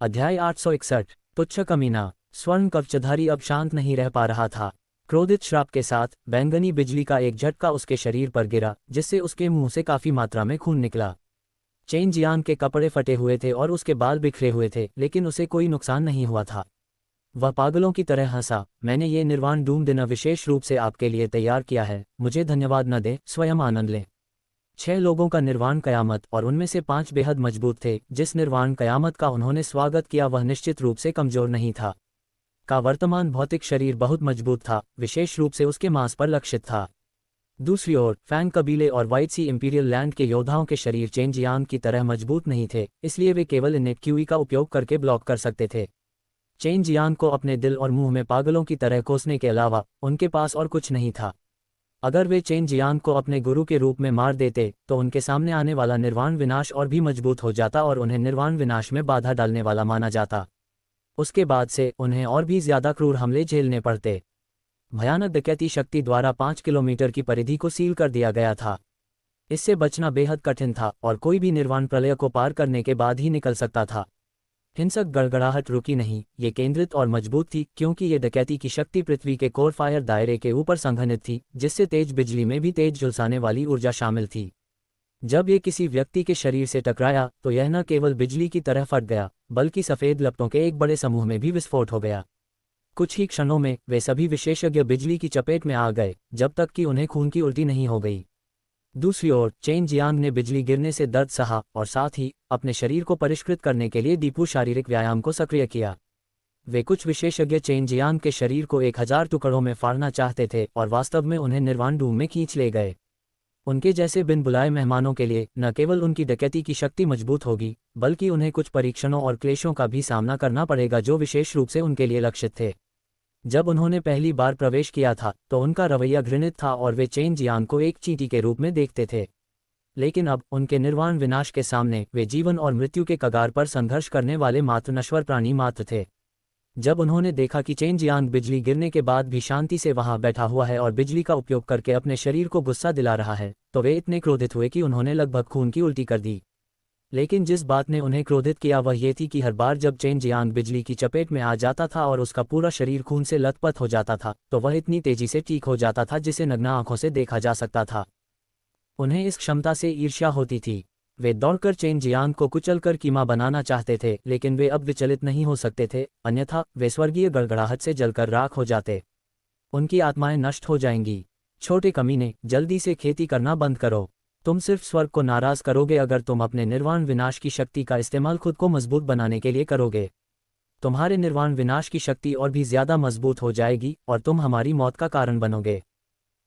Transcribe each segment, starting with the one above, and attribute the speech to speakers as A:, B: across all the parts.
A: अध्याय 861। तुच्छ कमीना। स्वर्ण कवचधारी अब शांत नहीं रह पा रहा था। क्रोधित श्राप के साथ बैंगनी बिजली का एक झटका उसके शरीर पर गिरा, जिससे उसके मुंह से काफी मात्रा में खून निकला। चेन जियांग के कपड़े फटे हुए थे और उसके बाल बिखरे हुए थे, लेकिन उसे कोई नुकसान नहीं हुआ था। वह पागलों की तरह हंसा। मैंने ये निर्वाण डूम दिन विशेष रूप से आपके लिए तैयार किया है, मुझे धन्यवाद न दें, स्वयं आनंद लें। 6 लोगों का निर्वाण कयामत, और उनमें से 5 बेहद मजबूत थे। जिस निर्वाण कयामत का उन्होंने स्वागत किया वह निश्चित रूप से कमजोर नहीं था। का वर्तमान भौतिक शरीर बहुत मजबूत था, विशेष रूप से उसके मांस पर लक्षित था। दूसरी ओर फैंग कबीले और व्हाइट सी इंपीरियल लैंड के योद्धाओं के शरीर चेन जियांग की तरह मजबूत नहीं थे, इसलिए वे केवल इनेट क्यूई का उपयोग करके ब्लॉक कर सकते थे। चेन जियांग को अपने दिल और मुंह में पागलों की तरह कोसने के अलावा उनके पास और कुछ नहीं था। अगर वे चेन जियांग को अपने गुरु के रूप में मार देते तो उनके सामने आने वाला निर्वाण विनाश और भी मजबूत हो जाता और उन्हें निर्वाण विनाश में बाधा डालने वाला माना जाता। उसके बाद से उन्हें और भी ज्यादा क्रूर हमले झेलने पड़ते। भयानक डकैती शक्ति द्वारा 5 किलोमीटर की परिधि को सील कर दिया गया था। इससे बचना बेहद कठिन था और कोई भी निर्वाण प्रलय को पार करने के बाद ही निकल सकता था। हिंसक गड़गड़ाहट रुकी नहीं, ये केंद्रित और मजबूत थी, क्योंकि ये डकैती की शक्ति पृथ्वी के कोर फायर दायरे के ऊपर संघनित थी, जिससे तेज बिजली में भी तेज झुलसाने वाली ऊर्जा शामिल थी। जब ये किसी व्यक्ति के शरीर से टकराया तो यह न केवल बिजली की तरह फट गया, बल्कि सफ़ेद लपटों के एक बड़े समूह में भी विस्फोट हो गया। कुछ ही क्षणों में वे सभी विशेषज्ञ बिजली की चपेट में आ गए, जब तक कि उन्हें खून की उल्टी नहीं हो गई। दूसरी ओर चेन जियांग ने बिजली गिरने से दर्द सहा और साथ ही अपने शरीर को परिष्कृत करने के लिए डीपू शारीरिक व्यायाम को सक्रिय किया। वे कुछ विशेषज्ञ चेन जियांग के शरीर को 1000 टुकड़ों में फाड़ना चाहते थे और वास्तव में उन्हें निर्वाण डूम में खींच ले गए। उनके जैसे बिन बुलाए मेहमानों के लिए न केवल उनकी डकैती की शक्ति मजबूत होगी, बल्कि उन्हें कुछ परीक्षणों और क्लेशों का भी सामना करना पड़ेगा जो विशेष रूप से उनके लिए लक्षित थे। जब उन्होंने पहली बार प्रवेश किया था तो उनका रवैया घृणित था और वे चेन जियांग को एक चींटी के रूप में देखते थे। लेकिन अब उनके निर्वाण विनाश के सामने वे जीवन और मृत्यु के कगार पर संघर्ष करने वाले मात्र नश्वर प्राणी मात्र थे। जब उन्होंने देखा कि चेन जियांग बिजली गिरने के बाद भी शांति से वहां बैठा हुआ है और बिजली का उपयोग करके अपने शरीर को गुस्सा दिला रहा है, तो वे इतने क्रोधित हुए कि उन्होंने लगभग खून की उल्टी कर दी। लेकिन जिस बात ने उन्हें क्रोधित किया वह ये थी कि हर बार जब चेन जियांग बिजली की चपेट में आ जाता था और उसका पूरा शरीर खून से लथपथ हो जाता था, तो वह इतनी तेजी से ठीक हो जाता था जिसे नग्न आंखों से देखा जा सकता था। उन्हें इस क्षमता से ईर्ष्या होती थी। वे दौड़कर चेन जियांग को कुचलकर कीमा बनाना चाहते थे, लेकिन वे अब विचलित नहीं हो सकते थे, अन्यथा वे स्वर्गीय गड़गड़ाहट से जलकर राख हो जाते। उनकी आत्माएं नष्ट हो जाएंगी। छोटे कमीने, जल्दी से खेती करना बंद करो। तुम सिर्फ स्वर्ग को नाराज करोगे अगर तुम अपने निर्वाण विनाश की शक्ति का इस्तेमाल खुद को मजबूत बनाने के लिए करोगे। तुम्हारे निर्वाण विनाश की शक्ति और भी ज्यादा मजबूत हो जाएगी और तुम हमारी मौत का कारण बनोगे।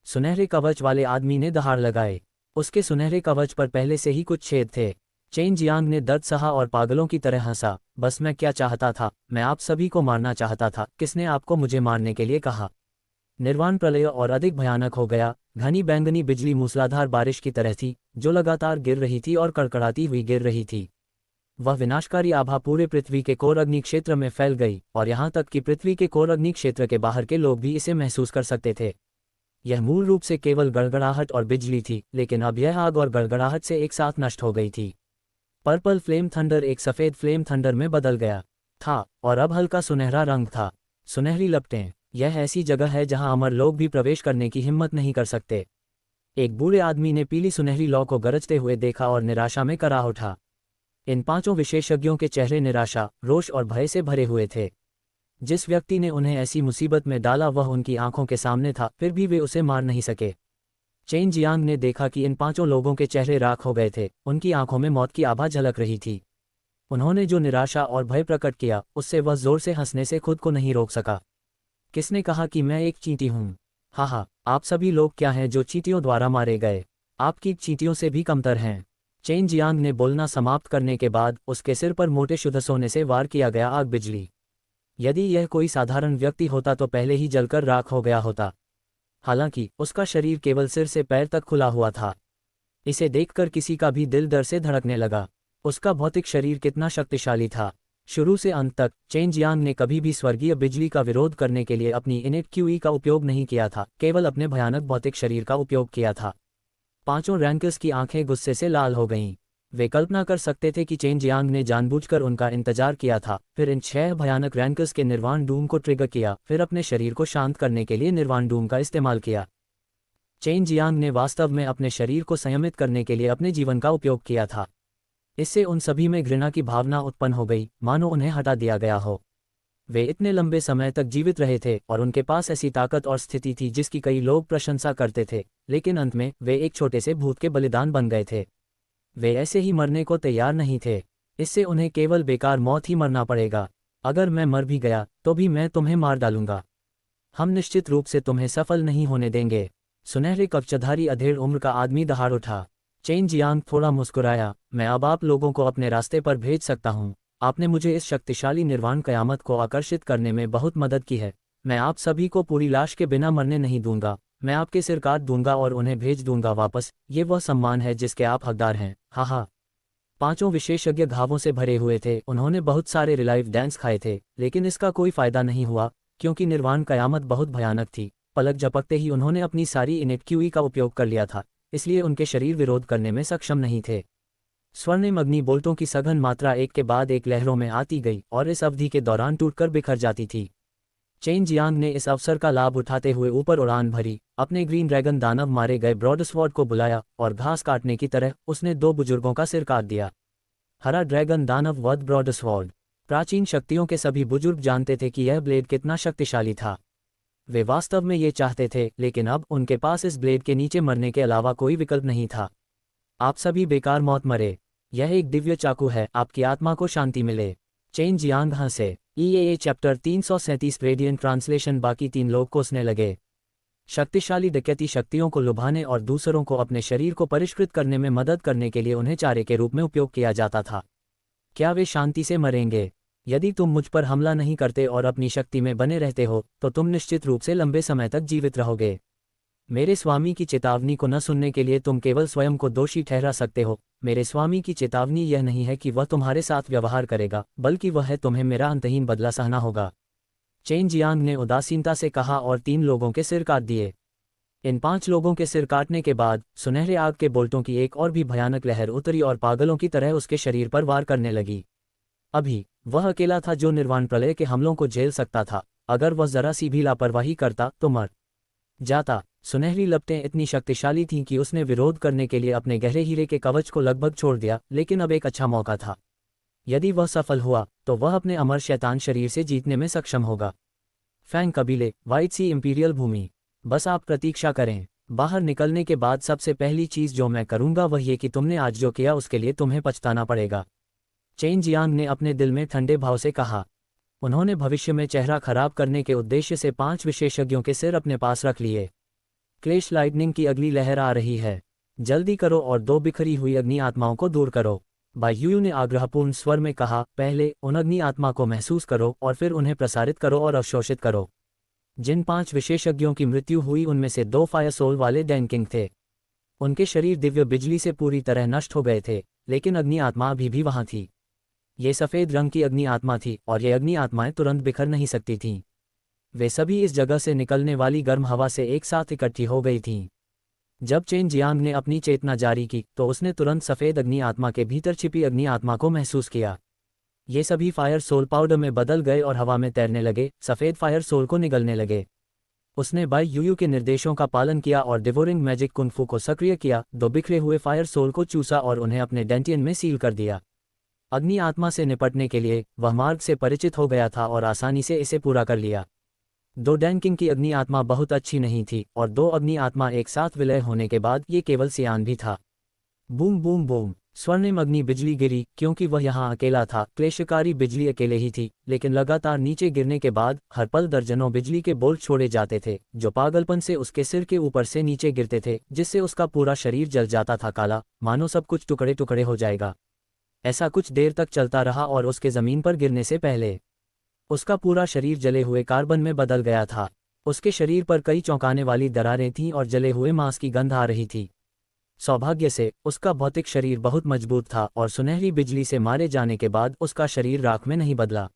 A: सुनहरे कवच वाले आदमी ने दहाड़ लगाए। उसके सुनहरे कवच पर पहले से ही कुछ छेद थे। चेन जियांग ने दर्द सहा और पागलों की तरह हंसा। बस मैं क्या चाहता था, मैं आप सभी को मारना चाहता था। किसने आपको मुझे मारने के लिए कहा? निर्वाण प्रलय और अधिक भयानक हो गया। घनी बैंगनी बिजली मूसलाधार बारिश की तरह थी, जो लगातार गिर रही थी और कड़कड़ाती हुई गिर रही थी। वह विनाशकारी आभा पूरे पृथ्वी के कोर अग्नि क्षेत्र में फैल गई और यहाँ तक कि पृथ्वी के कोर अग्नि क्षेत्र के बाहर के लोग भी इसे महसूस कर सकते थे। यह मूल रूप से केवल गड़गड़ाहट और बिजली थी, लेकिन अब यह आग और गड़गड़ाहट से एक साथ नष्ट हो गई थी। पर्पल फ्लेम थंडर एक सफ़ेद फ्लेम थंडर में बदल गया था और अब हल्का सुनहरा रंग था। सुनहरी लपटें। यह ऐसी जगह है जहां अमर लोग भी प्रवेश करने की हिम्मत नहीं कर सकते। एक बूढ़े आदमी ने पीली सुनहरी लौ को गरजते हुए देखा और निराशा में कराह उठा। इन 5 विशेषज्ञों के चेहरे निराशा, रोष और भय से भरे हुए थे। जिस व्यक्ति ने उन्हें ऐसी मुसीबत में डाला वह उनकी आंखों के सामने था, फिर भी वे उसे मार नहीं सके। चेन जियांग ने देखा कि इन 5 लोगों के चेहरे राख हो गए थे, उनकी आंखों में मौत की आभा झलक रही थी। उन्होंने जो निराशा और भय प्रकट किया, उससे वह जोर से हंसने से खुद को नहीं रोक सका। किसने कहा कि मैं एक चींटी हूँ? हाँ, आप सभी लोग क्या हैं जो चींटियों द्वारा मारे गए? आपकी चींटियों से भी कमतर हैं। चेन जियांग ने बोलना समाप्त करने के बाद उसके सिर पर मोटे शुद्ध सोने से वार किया गया आग बिजली। यदि यह कोई साधारण व्यक्ति होता तो पहले ही जलकर राख हो गया होता। हालांकि उसका शरीर केवल सिर से पैर तक खुला हुआ था। इसे देखकर किसी का भी दिल डर से धड़कने लगा। उसका भौतिक शरीर कितना शक्तिशाली था। शुरू से अंत तक चेन जियांग ने कभी भी स्वर्गीय बिजली का विरोध करने के लिए अपनी इनेट क्यूई का उपयोग नहीं किया था, केवल अपने भयानक भौतिक शरीर का उपयोग किया था। 5 रैंकर्स की आंखें गुस्से से लाल हो गईं। वे कल्पना कर सकते थे कि चेन जियांग ने जानबूझकर उनका इंतजार किया था, फिर इन 6 भयानक रैंकर्स के निर्वाण डूम को ट्रिगर किया, फिर अपने शरीर को शांत करने के लिए निर्वाण डूम का इस्तेमाल किया। चेन जियांग ने वास्तव में अपने शरीर को संयमित करने के लिए अपने जीवन का उपयोग किया था। इससे उन सभी में घृणा की भावना उत्पन्न हो गई, मानो उन्हें हटा दिया गया हो। वे इतने लंबे समय तक जीवित रहे थे और उनके पास ऐसी ताकत और स्थिति थी जिसकी कई लोग प्रशंसा करते थे, लेकिन अंत में वे एक छोटे से भूत के बलिदान बन गए थे। वे ऐसे ही मरने को तैयार नहीं थे। इससे उन्हें केवल बेकार मौत ही मरना पड़ेगा। अगर मैं मर भी गया तो भी मैं तुम्हें मार डालूंगा। हम निश्चित रूप से तुम्हें सफल नहीं होने देंगे। सुनहरे कवचधारी अधेड़ उम्र का आदमी दहाड़ उठा। चेन जियांग थोड़ा मुस्कुराया, मैं अब आप लोगों को अपने रास्ते पर भेज सकता हूँ। आपने मुझे इस शक्तिशाली निर्वाण कयामत को आकर्षित करने में बहुत मदद की है। मैं आप सभी को पूरी लाश के बिना मरने नहीं दूंगा। मैं आपके सिर काट दूंगा और उन्हें भेज दूंगा वापस। ये वह सम्मान है जिसके आप हकदार हैं। हा। पांचों विशेषज्ञ घावों से भरे हुए थे। उन्होंने बहुत सारे रिलाइव डैंस खाए थे, लेकिन इसका कोई फायदा नहीं हुआ क्योंकि निर्वाण कयामत बहुत भयानक थी। पलक झपकते ही उन्होंने अपनी सारी इनेट क्यूई का उपयोग कर लिया था, इसलिए उनके शरीर विरोध करने में सक्षम नहीं थे। स्वर्णिम अग्नि बोल्टों की सघन मात्रा एक के बाद एक लहरों में आती गई और इस अवधि के दौरान टूटकर बिखर जाती थी। चेन जियांग ने इस अवसर का लाभ उठाते हुए ऊपर उड़ान भरी, अपने ग्रीन ड्रैगन दानव मारे गए ब्रॉडस्वॉर्ड को बुलाया और घास काटने की तरह उसने 2 बुजुर्गों का सिर काट दिया। हरा ड्रैगन दानव वध ब्रॉडस्वॉर्ड। प्राचीन शक्तियों के सभी बुजुर्ग जानते थे कि यह ब्लेड कितना शक्तिशाली था। वे वास्तव में ये चाहते थे, लेकिन अब उनके पास इस ब्लेड के नीचे मरने के अलावा कोई विकल्प नहीं था। आप सभी बेकार मौत मरे। यह एक दिव्य चाकू है, आपकी आत्मा को शांति मिले। चेन जियांग हंसे। EAA chapter 337 radiant translation. बाकी 3 लोग कोसने लगे। शक्तिशाली डकैती शक्तियों को लुभाने और दूसरों को अपने शरीर को परिष्कृत करने में मदद करने के लिए उन्हें चारे के रूप में उपयोग किया जाता था। क्या वे शांति से मरेंगे? यदि तुम मुझ पर हमला नहीं करते और अपनी शक्ति में बने रहते हो तो तुम निश्चित रूप से लंबे समय तक जीवित रहोगे। मेरे स्वामी की चेतावनी को न सुनने के लिए तुम केवल स्वयं को दोषी ठहरा सकते हो। मेरे स्वामी की चेतावनी यह नहीं है कि वह तुम्हारे साथ व्यवहार करेगा, बल्कि वह है तुम्हें मेरा अंतहीन बदला सहना होगा। चेन जियांग ने उदासीनता से कहा और 3 लोगों के सिर काट दिए। इन 5 लोगों के सिर काटने के बाद सुनहरे आग के बोल्टों की एक और भी भयानक लहर उतरी और पागलों की तरह उसके शरीर पर वार करने लगी। अभी वह अकेला था जो निर्वाण प्रलय के हमलों को झेल सकता था। अगर वह जरा सी भी लापरवाही करता तो मर जाता। सुनहरी लपटें इतनी शक्तिशाली थीं कि उसने विरोध करने के लिए अपने गहरे हीरे के कवच को लगभग छोड़ दिया, लेकिन अब एक अच्छा मौका था। यदि वह सफल हुआ तो वह अपने अमर शैतान शरीर से जीतने में सक्षम होगा। फैंग कबीले, व्हाइट सी इंपीरियल भूमि। बस आप प्रतीक्षा करें। बाहर निकलने के बाद सबसे पहली चीज जो मैं करूंगा वह ये कि तुमने आज जो किया उसके लिए तुम्हें पछताना पड़ेगा। चेन जियांग ने अपने दिल में ठंडे भाव से कहा। उन्होंने भविष्य में चेहरा खराब करने के उद्देश्य से 5 विशेषज्ञों के सिर अपने पास रख लिए। क्लेश लाइटनिंग की अगली लहर आ रही है। जल्दी करो और 2 बिखरी हुई अग्नि आत्माओं को दूर करो। बाई यूयू ने आग्रहपूर्ण स्वर में कहा, पहले उन अग्नि आत्मा को महसूस करो और फिर उन्हें प्रसारित करो और अवशोषित करो। जिन 5 विशेषज्ञों की मृत्यु हुई उनमें से 2 फायर सोल वाले डैंकिंग थे। उनके शरीर दिव्य बिजली से पूरी तरह नष्ट हो गए थे, लेकिन अग्नि आत्मा अभी भी वहां थी। ये सफ़ेद रंग की अग्नि आत्मा थी और ये अग्नि आत्माएं तुरंत बिखर नहीं सकती थीं। वे सभी इस जगह से निकलने वाली गर्म हवा से एक साथ इकट्ठी हो गई थीं। जब चेन जियांग ने अपनी चेतना जारी की तो उसने तुरंत सफ़ेद अग्नि आत्मा के भीतर छिपी अग्नि आत्मा को महसूस किया। ये सभी फायर सोल पाउडर में बदल गए और हवा में तैरने लगे, सफ़ेद फायर सोल को निगलने लगे। उसने बाई यूयू के निर्देशों का पालन किया और डिवोरिंग मैजिक कुंफू को सक्रिय किया, 2 बिखरे हुए फायर सोल को चूसा और उन्हें अपने डेंटियन में सील कर दिया। अग्नि आत्मा से निपटने के लिए वह मार्ग से परिचित हो गया था और आसानी से इसे पूरा कर लिया। 2 डैंकिंग की अग्नि आत्मा बहुत अच्छी नहीं थी और 2 अग्नि आत्मा एक साथ विलय होने के बाद ये केवल सियान भी था। Boom boom boom. स्वर्णिम अग्नि बिजली गिरी क्योंकि वह यहाँ अकेला था। क्लेशकारी बिजली अकेले ही थी, लेकिन लगातार नीचे गिरने के बाद हर पल दर्जनों बिजली के बोल्ट छोड़े जाते थे जो पागलपन से उसके सिर के ऊपर से नीचे गिरते थे, जिससे उसका पूरा शरीर जल जाता था काला, मानो सब कुछ टुकड़े टुकड़े हो जाएगा। ऐसा कुछ देर तक चलता रहा और उसके ज़मीन पर गिरने से पहले उसका पूरा शरीर जले हुए कार्बन में बदल गया था। उसके शरीर पर कई चौंकाने वाली दरारें थीं और जले हुए मांस की गंध आ रही थी। सौभाग्य से उसका भौतिक शरीर बहुत मजबूत था और सुनहरी बिजली से मारे जाने के बाद उसका शरीर राख में नहीं बदला।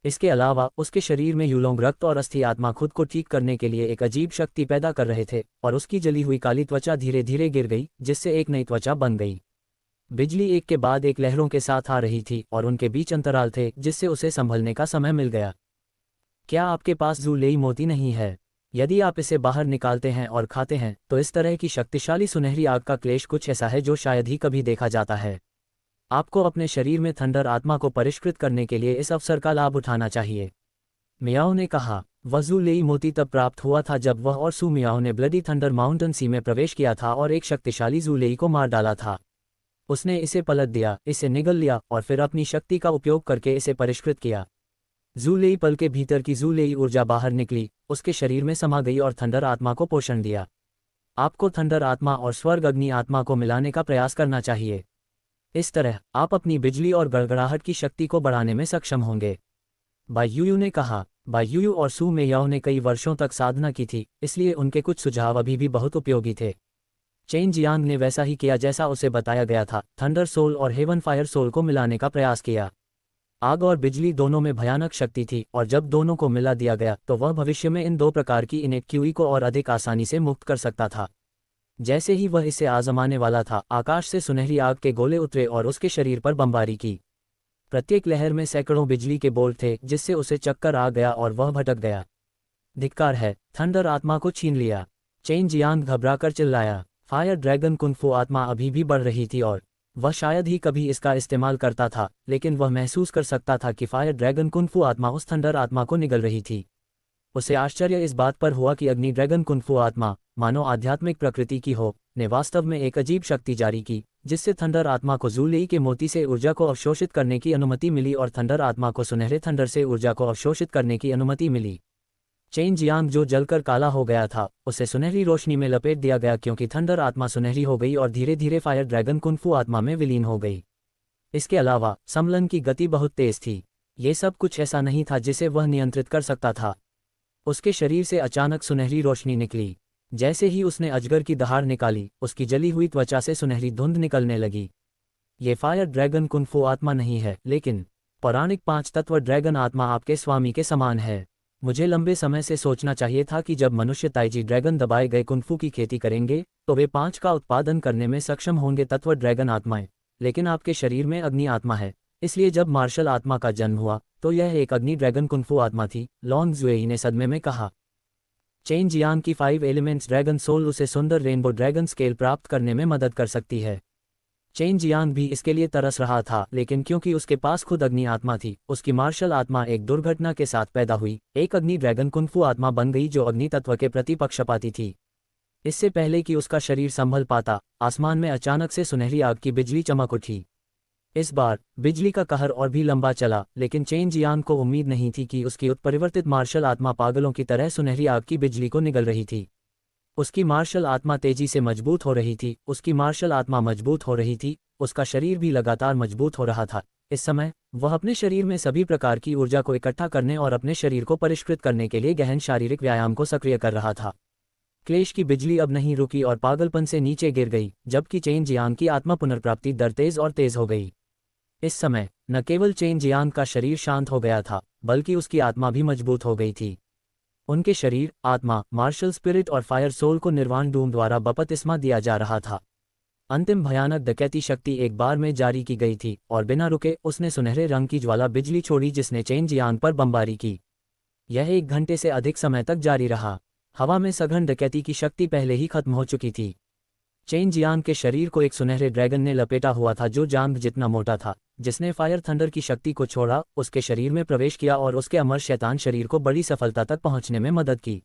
A: इसके अलावा उसके शरीर में यूलोंग रक्त और अस्थि आत्मा खुद को ठीक करने के लिए एक अजीब शक्ति पैदा कर रहे थे और उसकी जली हुई काली त्वचा धीरे धीरे गिर गई, जिससे एक नई त्वचा बन गई। बिजली एक के बाद एक लहरों के साथ आ रही थी और उनके बीच अंतराल थे जिससे उसे संभलने का समय मिल गया। क्या आपके पास ज़ू लेई मोती नहीं है? यदि आप इसे बाहर निकालते हैं और खाते हैं तो इस तरह की शक्तिशाली सुनहरी आग का क्लेश कुछ ऐसा है जो शायद ही कभी देखा जाता है। आपको अपने शरीर में थंडर आत्मा को परिष्कृत करने के लिए इस अवसर का लाभ उठाना चाहिए। मियाओ ने कहा। वह ज़ू लेई मोती तब प्राप्त हुआ था जब वह और सू मियाओ ने ब्लडी थंडर माउंटेन सी में प्रवेश किया था और एक शक्तिशाली ज़ू लेई को मार डाला था। उसने इसे पलट दिया, इसे निगल लिया और फिर अपनी शक्ति का उपयोग करके इसे परिष्कृत किया। ज़ू लेई पल के भीतर की ज़ू लेई ऊर्जा बाहर निकली, उसके शरीर में समा गई और थंडर आत्मा को पोषण दिया। आपको थंडर आत्मा और स्वर्ग अग्नि आत्मा को मिलाने का प्रयास करना चाहिए। इस तरह आप अपनी बिजली और गड़गड़ाहट की शक्ति को बढ़ाने में सक्षम होंगे। बाई यूयू ने कहा। बाई यूयू और सू मेयाओ ने कई वर्षों तक साधना की थी, इसलिए उनके कुछ सुझाव अभी भी बहुत उपयोगी थे। चेन जियांग ने वैसा ही किया जैसा उसे बताया गया था, थंडर सोल और हेवन फायर सोल को मिलाने का प्रयास किया। आग और बिजली दोनों में भयानक शक्ति थी और जब दोनों को मिला दिया गया तो वह भविष्य में इन दो प्रकार की इनेट क्यूई को और अधिक आसानी से मुक्त कर सकता था। जैसे ही वह इसे आजमाने वाला था, आकाश से सुनहरी आग के गोले उतरे और उसके शरीर पर बमबारी की। प्रत्येक लहर में सैकड़ों बिजली के बोल्ट थे जिससे उसे चक्कर आ गया और वह भटक गया। धिक्कार है, थंडर आत्मा को छीन लिया। चेन जियांग घबराकर चिल्लाया। फायर ड्रैगन कुनफू आत्मा अभी भी बढ़ रही थी और वह शायद ही कभी इसका इस्तेमाल करता था, लेकिन वह महसूस कर सकता था कि फायर ड्रैगन कुनफू आत्मा उस थंडर आत्मा को निगल रही थी। उसे आश्चर्य इस बात पर हुआ कि अग्नि ड्रैगन कुनफू आत्मा, मानो आध्यात्मिक प्रकृति की हो, ने वास्तव में एक अजीब शक्ति जारी की, जिससे थंडर आत्मा को ज़ू लेई के मोती से ऊर्जा को अवशोषित करने की अनुमति मिली और थंडर आत्मा को सुनहरे थंडर से ऊर्जा को अवशोषित करने की अनुमति मिली। चेन जियांग जो जलकर काला हो गया था, उसे सुनहरी रोशनी में लपेट दिया गया क्योंकि थंडर आत्मा सुनहरी हो गई और धीरे धीरे फायर ड्रैगन कुनफू आत्मा में विलीन हो गई। इसके अलावा सम्मेलन की गति बहुत तेज थी। ये सब कुछ ऐसा नहीं था जिसे वह नियंत्रित कर सकता था। उसके शरीर से अचानक सुनहरी रोशनी निकली। जैसे ही उसने अजगर की दहाड़ निकाली, उसकी जली हुई त्वचा से सुनहरी धुंध निकलने लगी। ये फायर ड्रैगन कुनफू आत्मा नहीं है, लेकिन पौराणिक 5 तत्व ड्रैगन आत्मा आपके स्वामी के समान है। मुझे लंबे समय से सोचना चाहिए था कि जब मनुष्य ताइजी ड्रैगन दबाए गए कुनफू की खेती करेंगे तो वे 5 का उत्पादन करने में सक्षम होंगे तत्व ड्रैगन आत्माएं, लेकिन आपके शरीर में अग्नि आत्मा है, इसलिए जब मार्शल आत्मा का जन्म हुआ तो यह एक अग्नि ड्रैगन कुनफू आत्मा थी, लॉन्ग ज़ुएई ने सदमे में कहा। चेन जियांग की 5 एलिमेंट्स ड्रैगन सोल उसे सुंदर रेनबो ड्रैगन स्केल प्राप्त करने में मदद कर सकती है। चेन जियांग भी इसके लिए तरस रहा था, लेकिन क्योंकि उसके पास खुद अग्नि आत्मा थी, उसकी मार्शल आत्मा एक दुर्घटना के साथ पैदा हुई, एक अग्नि ड्रैगन कुनफू आत्मा बन गई जो अग्नि तत्व के प्रति पक्षपाती थी। इससे पहले कि उसका शरीर संभल पाता, आसमान में अचानक से सुनहरी आग की बिजली चमक उठी। इस बार बिजली का कहर और भी लंबा चला, लेकिन चेन जियांग को उम्मीद नहीं थी कि उसकी उत्परिवर्तित मार्शल आत्मा पागलों की तरह सुनहरी आग की बिजली को निगल रही थी। उसकी मार्शल आत्मा तेजी से मजबूत हो रही थी, उसकी मार्शल आत्मा मजबूत हो रही थी, उसका शरीर भी लगातार मजबूत हो रहा था। इस समय वह अपने शरीर में सभी प्रकार की ऊर्जा को इकट्ठा करने और अपने शरीर को परिष्कृत करने के लिए गहन शारीरिक व्यायाम को सक्रिय कर रहा था। क्लेश की बिजली अब नहीं रुकी और पागलपन से नीचे गिर गई, जबकि चेन जियांग की आत्मा पुनर्प्राप्ति दर तेज और तेज हो गई। इस समय न केवल चेन जियांग का शरीर शांत हो गया था, बल्कि उसकी आत्मा भी मजबूत हो गई थी। उनके शरीर, आत्मा, मार्शल स्पिरिट और फायर सोल को निर्वाण डूम द्वारा बपतिस्मा दिया जा रहा था। अंतिम भयानक डकैती शक्ति एक बार में जारी की गई थी और बिना रुके उसने सुनहरे रंग की ज्वाला बिजली छोड़ी जिसने चेन जियांग पर बमबारी की। यह 1 घंटे से अधिक समय तक जारी रहा। हवा में सघन डकैती की शक्ति पहले ही खत्म हो चुकी थी। चेन जियांग के शरीर को एक सुनहरे ड्रैगन ने लपेटा हुआ था जो जांघ जितना मोटा था, जिसने फायर थंडर की शक्ति को छोड़ा, उसके शरीर में प्रवेश किया और उसके अमर शैतान शरीर को बड़ी सफलता तक पहुंचने में मदद की।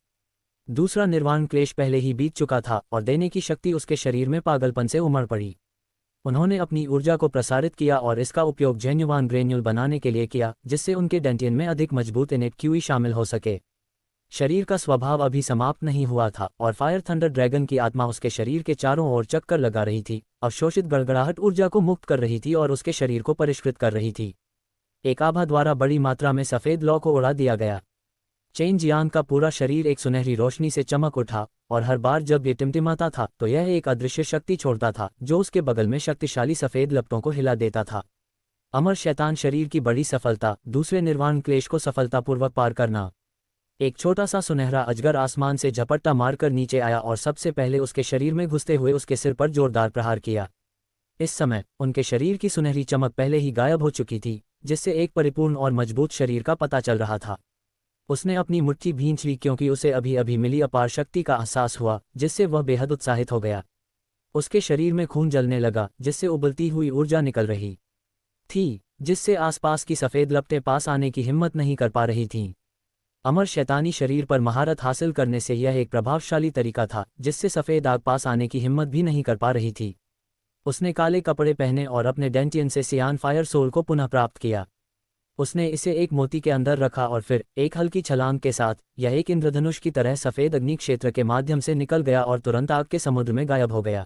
A: दूसरा निर्वाण क्लेश पहले ही बीत चुका था और देने की शक्ति उसके शरीर में पागलपन से उमड़ पड़ी। उन्होंने अपनी ऊर्जा को प्रसारित किया और इसका उपयोग जेन्युइन ग्रेन्यूल बनाने के लिए किया, जिससे उनके डेंटियन में अधिक मजबूत इनेट क्यूई शामिल हो सके। शरीर का स्वभाव अभी समाप्त नहीं हुआ था और फायर थंडर ड्रैगन की आत्मा उसके शरीर के चारों ओर चक्कर लगा रही थी, अवशोषित गड़गड़ाहट ऊर्जा को मुक्त कर रही थी और उसके शरीर को परिष्कृत कर रही थी। एक आभा द्वारा बड़ी मात्रा में सफ़ेद लौ को उड़ा दिया गया। चेन जियांग का पूरा शरीर एक सुनहरी रोशनी से चमक उठा और हर बार जब ये टिमटिमाता था तो यह एक अदृश्य शक्ति छोड़ता था जो उसके बगल में शक्तिशाली सफ़ेद लपटों को हिला देता था। अमर शैतान शरीर की बड़ी सफलता, दूसरे निर्वाण क्लेश को सफलतापूर्वक पार करना। एक छोटा सा सुनहरा अजगर आसमान से झपट्टा मारकर नीचे आया और सबसे पहले उसके शरीर में घुसते हुए उसके सिर पर जोरदार प्रहार किया। इस समय उनके शरीर की सुनहरी चमक पहले ही गायब हो चुकी थी, जिससे एक परिपूर्ण और मजबूत शरीर का पता चल रहा था। उसने अपनी मुट्ठी भींच ली क्योंकि उसे अभी अभी मिली अपार शक्ति का एहसास हुआ, जिससे वह बेहद उत्साहित हो गया। उसके शरीर में खून जलने लगा, जिससे उबलती हुई ऊर्जा निकल रही थी, जिससे आसपास की सफ़ेद लपटें पास आने की हिम्मत नहीं कर पा रही थीं। अमर शैतानी शरीर पर महारत हासिल करने से यह एक प्रभावशाली तरीका था, जिससे सफ़ेद आग पास आने की हिम्मत भी नहीं कर पा रही थी। उसने काले कपड़े पहने और अपने डेंटियन से सियान फायर सोल को पुनः प्राप्त किया। उसने इसे एक मोती के अंदर रखा और फिर एक हल्की छलांग के साथ यह एक इंद्रधनुष की तरह सफ़ेद अग्नि क्षेत्र के माध्यम से निकल गया और तुरंत आग के समुद्र में गायब हो गया।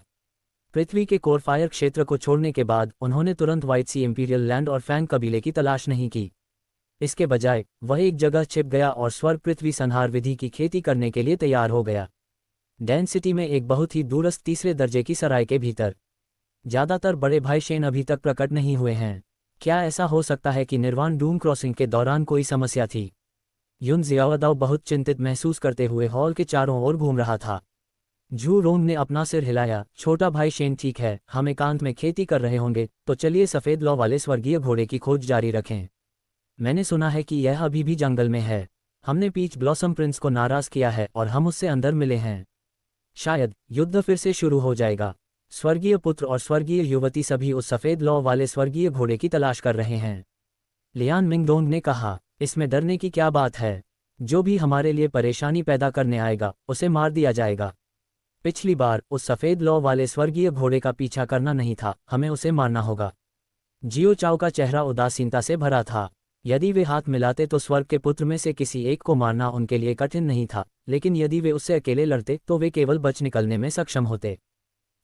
A: पृथ्वी के कोर फायर क्षेत्र को छोड़ने के बाद उन्होंने तुरंत व्हाइट सी इंपीरियल लैंड और फैंग कबीले की तलाश नहीं की। इसके बजाय वह एक जगह छिप गया और स्वर्ग पृथ्वी संहार विधि की खेती करने के लिए तैयार हो गया। डैन सिटी में एक बहुत ही दूरस्थ तीसरे दर्जे की सराय के भीतर ज़्यादातर बड़े भाई शेन अभी तक प्रकट नहीं हुए हैं। क्या ऐसा हो सकता है कि निर्वाण डूम क्रॉसिंग के दौरान कोई समस्या थी? युन जियाओदाओ बहुत चिंतित महसूस करते हुए हॉल के चारों ओर घूम रहा था। झू रोंग ने अपना सिर हिलाया। छोटा भाई शेन ठीक है, हम एकांत में खेती कर रहे होंगे, तो चलिए सफ़ेद लौ वाले स्वर्गीय घोड़े की खोज जारी रखें। मैंने सुना है कि यह अभी भी जंगल में है। हमने पीच ब्लॉसम प्रिंस को नाराज़ किया है और हम उससे अंदर मिले हैं। शायद युद्ध फिर से शुरू हो जाएगा। स्वर्गीय पुत्र और स्वर्गीय युवती सभी उस सफ़ेद लौ वाले स्वर्गीय घोड़े की तलाश कर रहे हैं। लियान मिंगडोंग ने कहा, इसमें डरने की क्या बात है? जो भी हमारे लिए परेशानी पैदा करने आएगा उसे मार दिया जाएगा। पिछली बार उस सफ़ेद लौ वाले स्वर्गीय घोड़े का पीछा करना नहीं था, हमें उसे मारना होगा। जियो चाओ का चेहरा उदासीनता से भरा था। यदि वे हाथ मिलाते तो स्वर्ग के पुत्र में से किसी एक को मारना उनके लिए कठिन नहीं था, लेकिन यदि वे उससे अकेले लड़ते तो वे केवल बच निकलने में सक्षम होते।